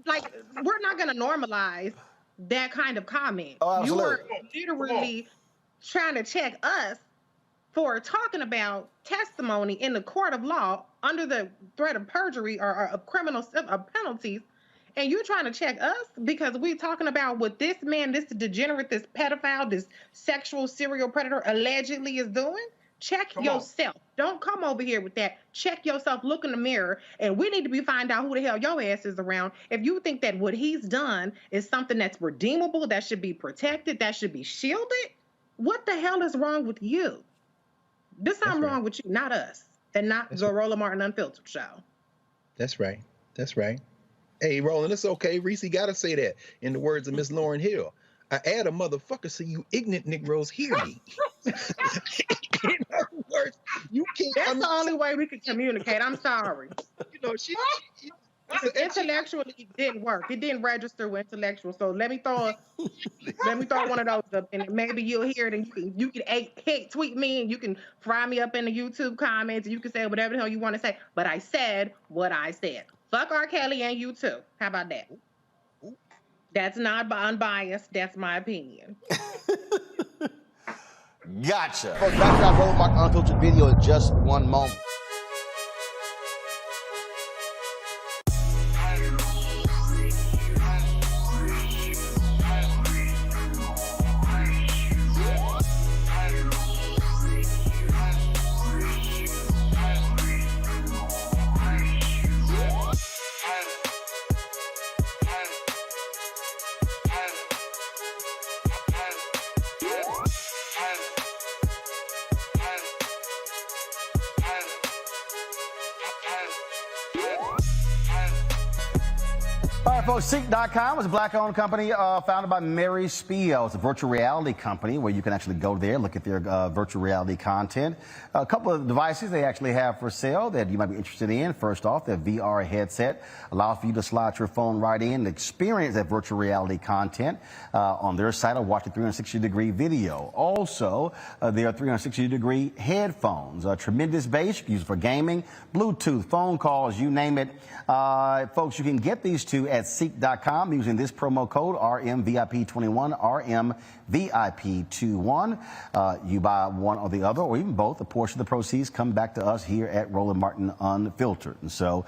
Speaker 13: like, we're not going to normalize that kind of comment.
Speaker 5: Oh,
Speaker 13: you are
Speaker 5: absolutely.
Speaker 13: literally trying to check us for talking about testimony in the court of law under the threat of perjury or of criminal penalties, and you're trying to check us because we're talking about what this man, this degenerate, this pedophile, this sexual serial predator allegedly is doing? Check yourself. Don't come over here with that. Check yourself. Look in the mirror, and we need to be find out who the hell your ass is around. If you think that what he's done is something that's redeemable, that should be protected, that should be shielded, what the hell is wrong with you? There's something wrong with you, not us, and not the Roland Martin Unfiltered show.
Speaker 17: That's right. That's right. Hey, Roland, it's okay. Reese got to say that in the words of Miss Lauryn Hill. I add a motherfucker so you ignorant Negroes hear me. In other words, you can't.
Speaker 13: That's the only way we can communicate. I'm sorry.
Speaker 17: You know,
Speaker 13: intellectually it didn't work. It didn't register with intellectual. So let me throw one of those up, and maybe you'll hear it, and you can hate tweet me, and you can fry me up in the YouTube comments, and you can say whatever the hell you want to say. But I said what I said. Fuck R. Kelly and you too. How about that? That's not unbiased. That's my opinion.
Speaker 5: Gotcha. Folks, back to our Roland Martin Unfiltered video in just one moment. Ceek.com is a black-owned company founded by Mary Spiel. It's a virtual reality company where you can actually go there, look at their virtual reality content. A couple of devices they actually have for sale that you might be interested in. First off, their VR headset allows for you to slide your phone right in and experience that virtual reality content on their site or watch a 360-degree video. Also, there are 360-degree headphones, tremendous bass, used for gaming, Bluetooth, phone calls, you name it. Folks, you can get these two at Ceek.com using this promo code RMVIP21, RMVIP21. You buy one or the other, or even both, a portion of the proceeds come back to us here at Roland Martin Unfiltered. And so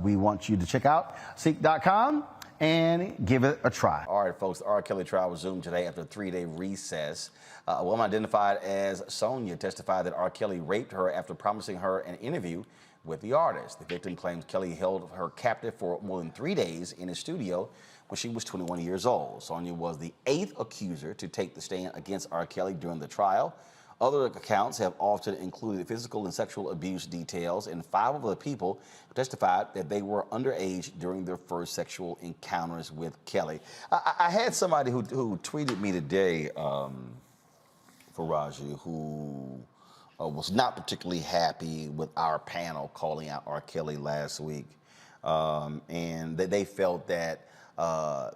Speaker 5: we want you to check out Ceek.com and give it a try. All right, folks, the R. Kelly trial resumed today after a 3-day recess. A woman identified as Sonia testified that R. Kelly raped her after promising her an interview with the artist. The victim claims Kelly held her captive for more than 3 days in his studio when she was 21 years old. Sonia was the 8th accuser to take the stand against R. Kelly during the trial. Other accounts have often included physical and sexual abuse details, and 5 of the people testified that they were underage during their first sexual encounters with Kelly. I had somebody who tweeted me today, Faraji, who was not particularly happy with our panel calling out R. Kelly last week. And they felt that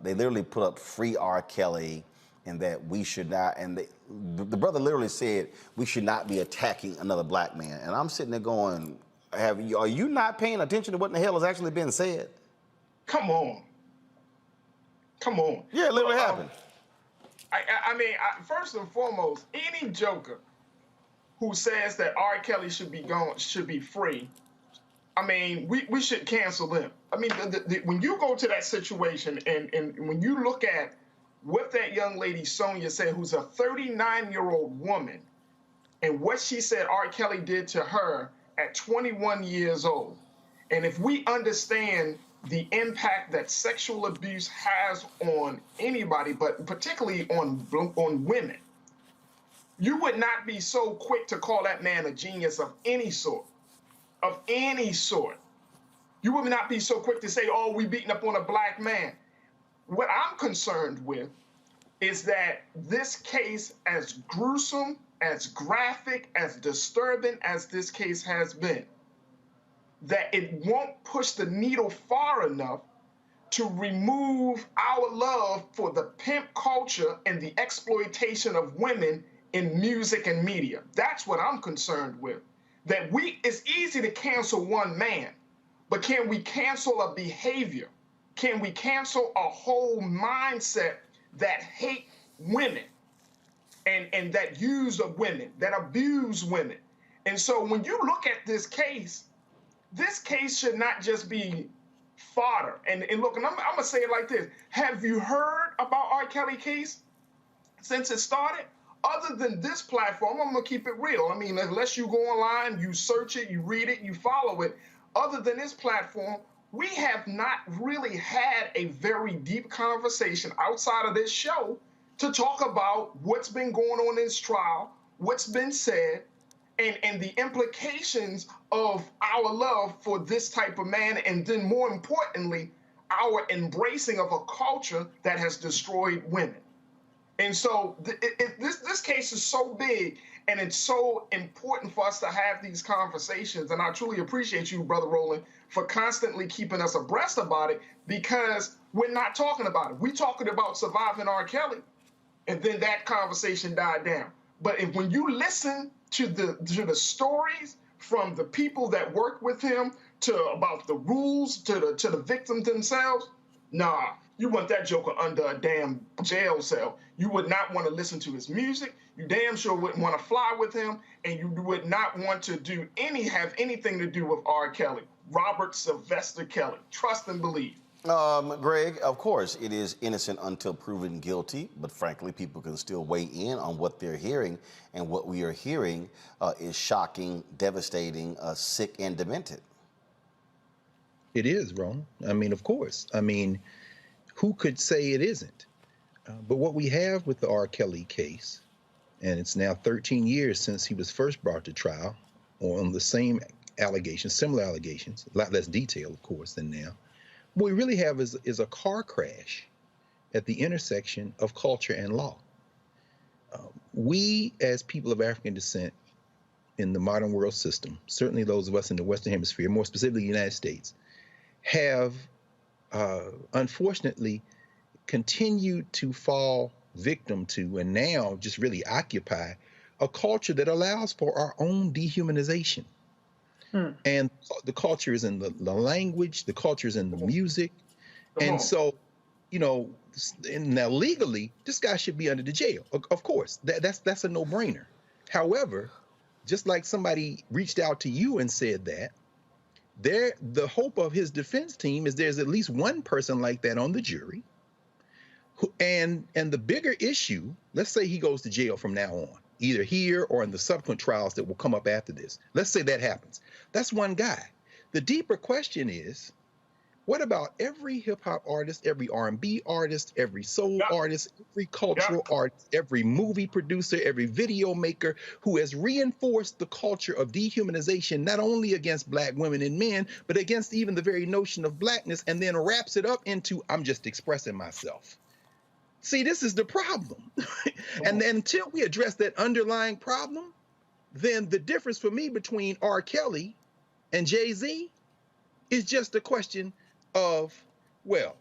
Speaker 5: they literally put up free R. Kelly and that we should not, and the brother literally said we should not be attacking another black man. And I'm sitting there going, are you not paying attention to what in the hell has actually been said?
Speaker 14: Come on. Come on.
Speaker 5: Yeah, it literally happened.
Speaker 14: I mean, first and foremost, any joker who says that R. Kelly should be free, I mean, we should cancel them. I mean, when you go to that situation and when you look at what that young lady Sonia said, who's a 39-year-old woman, and what she said R. Kelly did to her at 21 years old. And if we understand the impact that sexual abuse has on anybody, but particularly on women, you would not be so quick to call that man a genius of any sort. Of any sort. You would not be so quick to say, oh, we beating up on a black man. What I'm concerned with is that this case, as gruesome, as graphic, as disturbing as this case has been, that it won't push the needle far enough to remove our love for the pimp culture and the exploitation of women in music and media. That's what I'm concerned with. That it's easy to cancel one man, but can we cancel a behavior? Can we cancel a whole mindset that hate women and that use of women, that abuse women? And so when you look at this case should not just be fodder. And look, and I'm going to say it like this. Have you heard about R. Kelly case since it started? Other than this platform, I'm going to keep it real. I mean, unless you go online, you search it, you read it, you follow it. Other than this platform, we have not really had a very deep conversation outside of this show to talk about what's been going on in this trial, what's been said, and the implications of our love for this type of man, and then more importantly, our embracing of a culture that has destroyed women. And so this case is so big, and it's so important for us to have these conversations. And I truly appreciate you, Brother Roland, for constantly keeping us abreast about it, because we're not talking about it. We're talking about surviving R. Kelly, and then that conversation died down. But when you listen to the stories from the people that work with him, about the rules, to the victims themselves, nah. You want that joker under a damn jail cell. You would not want to listen to his music. You damn sure wouldn't want to fly with him, and you would not want to have anything to do with R. Kelly, Robert Sylvester Kelly. Trust and believe.
Speaker 1: Greg, of course, it is innocent until proven guilty, but frankly, people can still weigh in on what they're hearing, and what we are hearing is shocking, devastating, sick, and demented.
Speaker 17: It is, Ron. I mean, of course. I mean, who could say it isn't? But what we have with the R. Kelly case, and it's now 13 years since he was first brought to trial on the same allegations, similar allegations, a lot less detail, of course, than now. What we really have is a car crash at the intersection of culture and law. We, as people of African descent in the modern world system, certainly those of us in the Western Hemisphere, more specifically the United States, have unfortunately continued to fall victim to, and now just really occupy, a culture that allows for our own dehumanization. And the culture is in the language, the culture is in the music. And so, you know, now legally, this guy should be under the jail. Of course, that's a no-brainer. However, just like somebody reached out to you and said that, the hope of his defense team is there's at least one person like that on the jury. And the bigger issue, let's say he goes to jail from now on, either here or in the subsequent trials that will come up after this. Let's say that happens. That's one guy. The deeper question is, what about every hip hop artist, every R&B artist, every soul artist, every cultural artist, every movie producer, every video maker who has reinforced the culture of dehumanization, not only against black women and men, but against even the very notion of blackness, and then wraps it up into, I'm just expressing myself. See, this is the problem. And then until we address that underlying problem, then the difference for me between R. Kelly and Jay-Z is just a question of, well,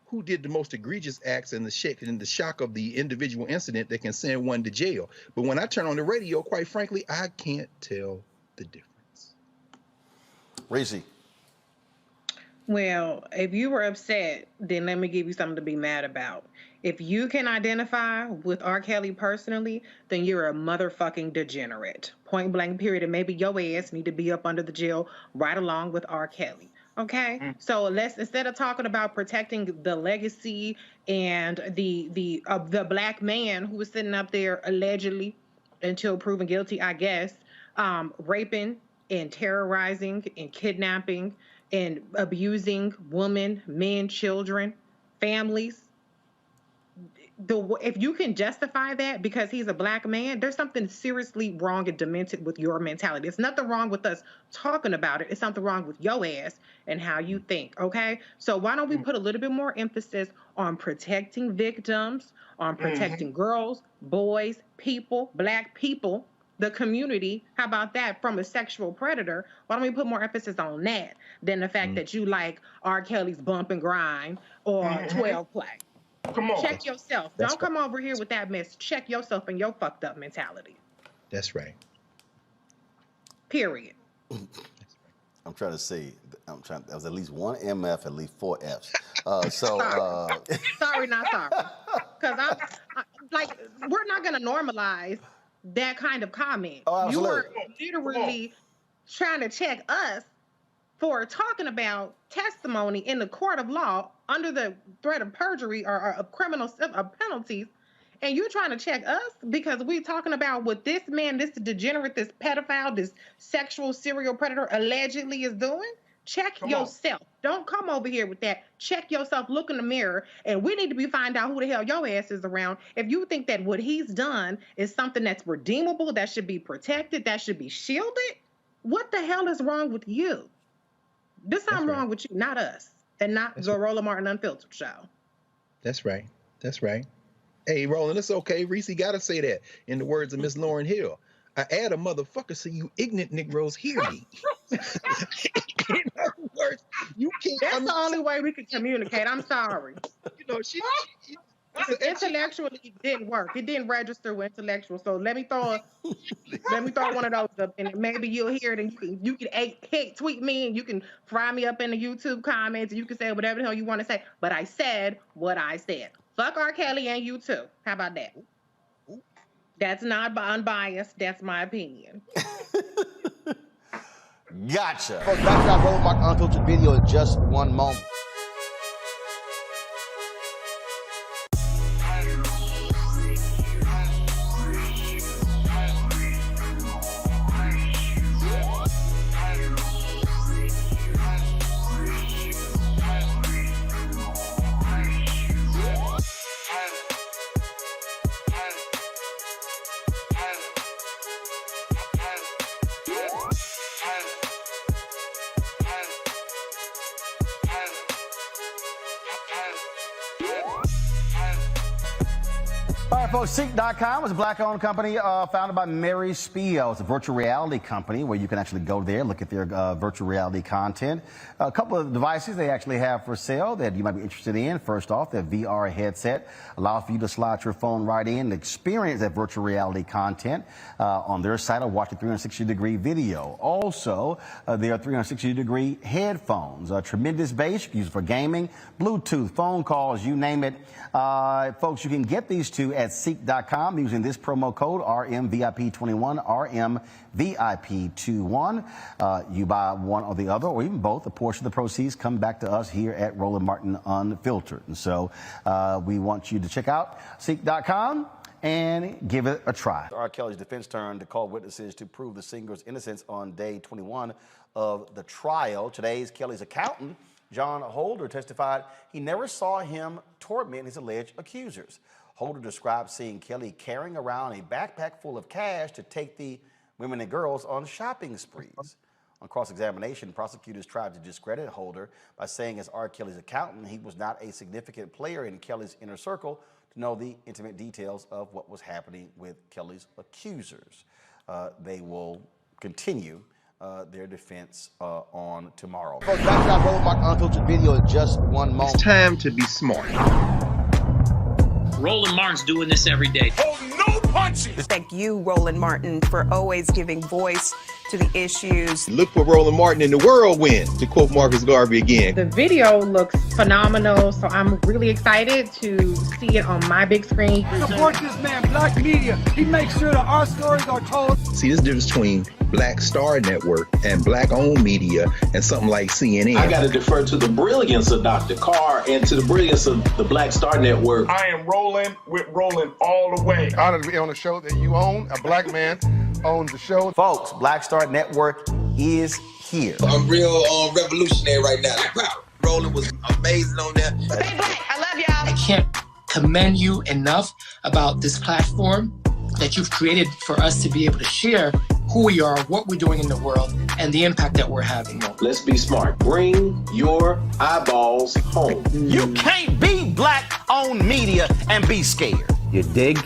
Speaker 17: who did the most egregious acts and the shock of the individual incident that can send one to jail. But when I turn on the radio, quite frankly, I can't tell the difference.
Speaker 1: Reese.
Speaker 13: Well, if you were upset, then let me give you something to be mad about. If you can identify with R. Kelly personally, then you're a motherfucking degenerate. Point blank period. And maybe your ass need to be up under the jail right along with R. Kelly. Okay, so let's, instead of talking about protecting the legacy and the black man who was sitting up there allegedly until proven guilty, I guess, raping and terrorizing and kidnapping and abusing women, men, children, families. If you can justify that because he's a black man, there's something seriously wrong and demented with your mentality. It's nothing wrong with us talking about it. It's something wrong with your ass and how you think, okay? So why don't we put a little bit more emphasis on protecting victims, on protecting girls, boys, people, black people, the community? How about that, from a sexual predator? Why don't we put more emphasis on that than the fact that you like R. Kelly's Bump and Grind or 12 Play?
Speaker 14: Come on.
Speaker 13: Check yourself. Don't come over here with that mess. Check yourself and your fucked up mentality.
Speaker 17: That's right.
Speaker 13: Period.
Speaker 5: I'm trying to see. There was at least one MF, at least 4 Fs.
Speaker 13: Sorry, not sorry. Because I'm like, we're not going to normalize that kind of comment.
Speaker 5: Oh,
Speaker 13: you
Speaker 5: absolutely.
Speaker 13: are literally trying to check us for talking about testimony in the court of law under the threat of perjury or of criminal penalties, and you're trying to check us because we're talking about what this man, this degenerate, this pedophile, this sexual serial predator allegedly is doing? Check yourself. Don't come over here with that. Check yourself. Look in the mirror, and we need to be find out who the hell your ass is around. If you think that what he's done is something that's redeemable, that should be protected, that should be shielded, what the hell is wrong with you? There's something wrong with you, not us, and not the Roland Martin Unfiltered show.
Speaker 17: That's right. That's right. Hey, Roland, it's okay. Reese got to say that. In the words of Miss Lauryn Hill, I add a motherfucker so you ignorant Negroes hear me. In other words, you can't.
Speaker 13: That's the only way we can communicate. I'm sorry.
Speaker 17: You know,
Speaker 13: Intellectually, it didn't work. It didn't register with intellectual. So let me throw one of those up, and maybe you'll hear it, and you can hate tweet me, and you can fry me up in the YouTube comments, and you can say whatever the hell you want to say. But I said what I said. Fuck R. Kelly and you too. How about that? That's not unbiased. That's my opinion.
Speaker 5: Gotcha. Folks, back to our Roland Martin Unfiltered video in just one moment. All right, folks, Ceek.com is a black-owned company founded by Mary Spiel. It's a virtual reality company where you can actually go there, look at their virtual reality content. A couple of devices they actually have for sale that you might be interested in. First off, their VR headset allows for you to slide your phone right in and experience that virtual reality content on their site or watch a 360-degree video. Also, there are 360-degree headphones, tremendous bass, you can use it for gaming, Bluetooth, phone calls, you name it. Folks, you can get these two at Ceek.com using this promo code RMVIP21, RMVIP21. You buy one or the other, or even both, a portion of the proceeds come back to us here at Roland Martin Unfiltered. And so we want you to check out Ceek.com and give it a try. R. Kelly's defense turned to call witnesses to prove the singer's innocence on day 21 of the trial. Today's Kelly's accountant, John Holder, testified he never saw him torment his alleged accusers. Holder described seeing Kelly carrying around a backpack full of cash to take the women and girls on shopping sprees. On cross-examination, prosecutors tried to discredit Holder by saying as R. Kelly's accountant, he was not a significant player in Kelly's inner circle to know the intimate details of what was happening with Kelly's accusers. They will continue their defense on tomorrow. Folks, back to our Roland Martin Unfiltered video in just one moment.
Speaker 17: It's time to be smart.
Speaker 18: Roland Martin's doing this every day.
Speaker 19: Oh, no punches! Thank you, Roland Martin, for always giving voice
Speaker 18: to the issues.
Speaker 17: Look for Roland Martin in the whirlwind, to quote Marcus Garvey again.
Speaker 13: The video looks phenomenal, so I'm really excited to see it on my big screen.
Speaker 19: Support this man, Black Media. He makes sure that our stories are told.
Speaker 17: See, this difference between Black Star Network and Black-owned media and something like CNN.
Speaker 20: I got to defer to the brilliance of Dr. Carr and to the brilliance of the Black Star Network.
Speaker 14: I am Roland with Roland all the way.
Speaker 21: Honored to be on a show that you own. A black man owns the show.
Speaker 22: Folks, Black Star Network is here.
Speaker 23: I'm real revolutionary right now. Roland was amazing on there.
Speaker 24: Stay black. I love y'all. I can't commend you enough about this platform that you've created for us to be able to share who we are, what we're doing in the world, and the impact that we're having.
Speaker 20: Let's be smart. Bring your eyeballs home.
Speaker 22: You can't be Black-owned media and be scared.
Speaker 5: You dig?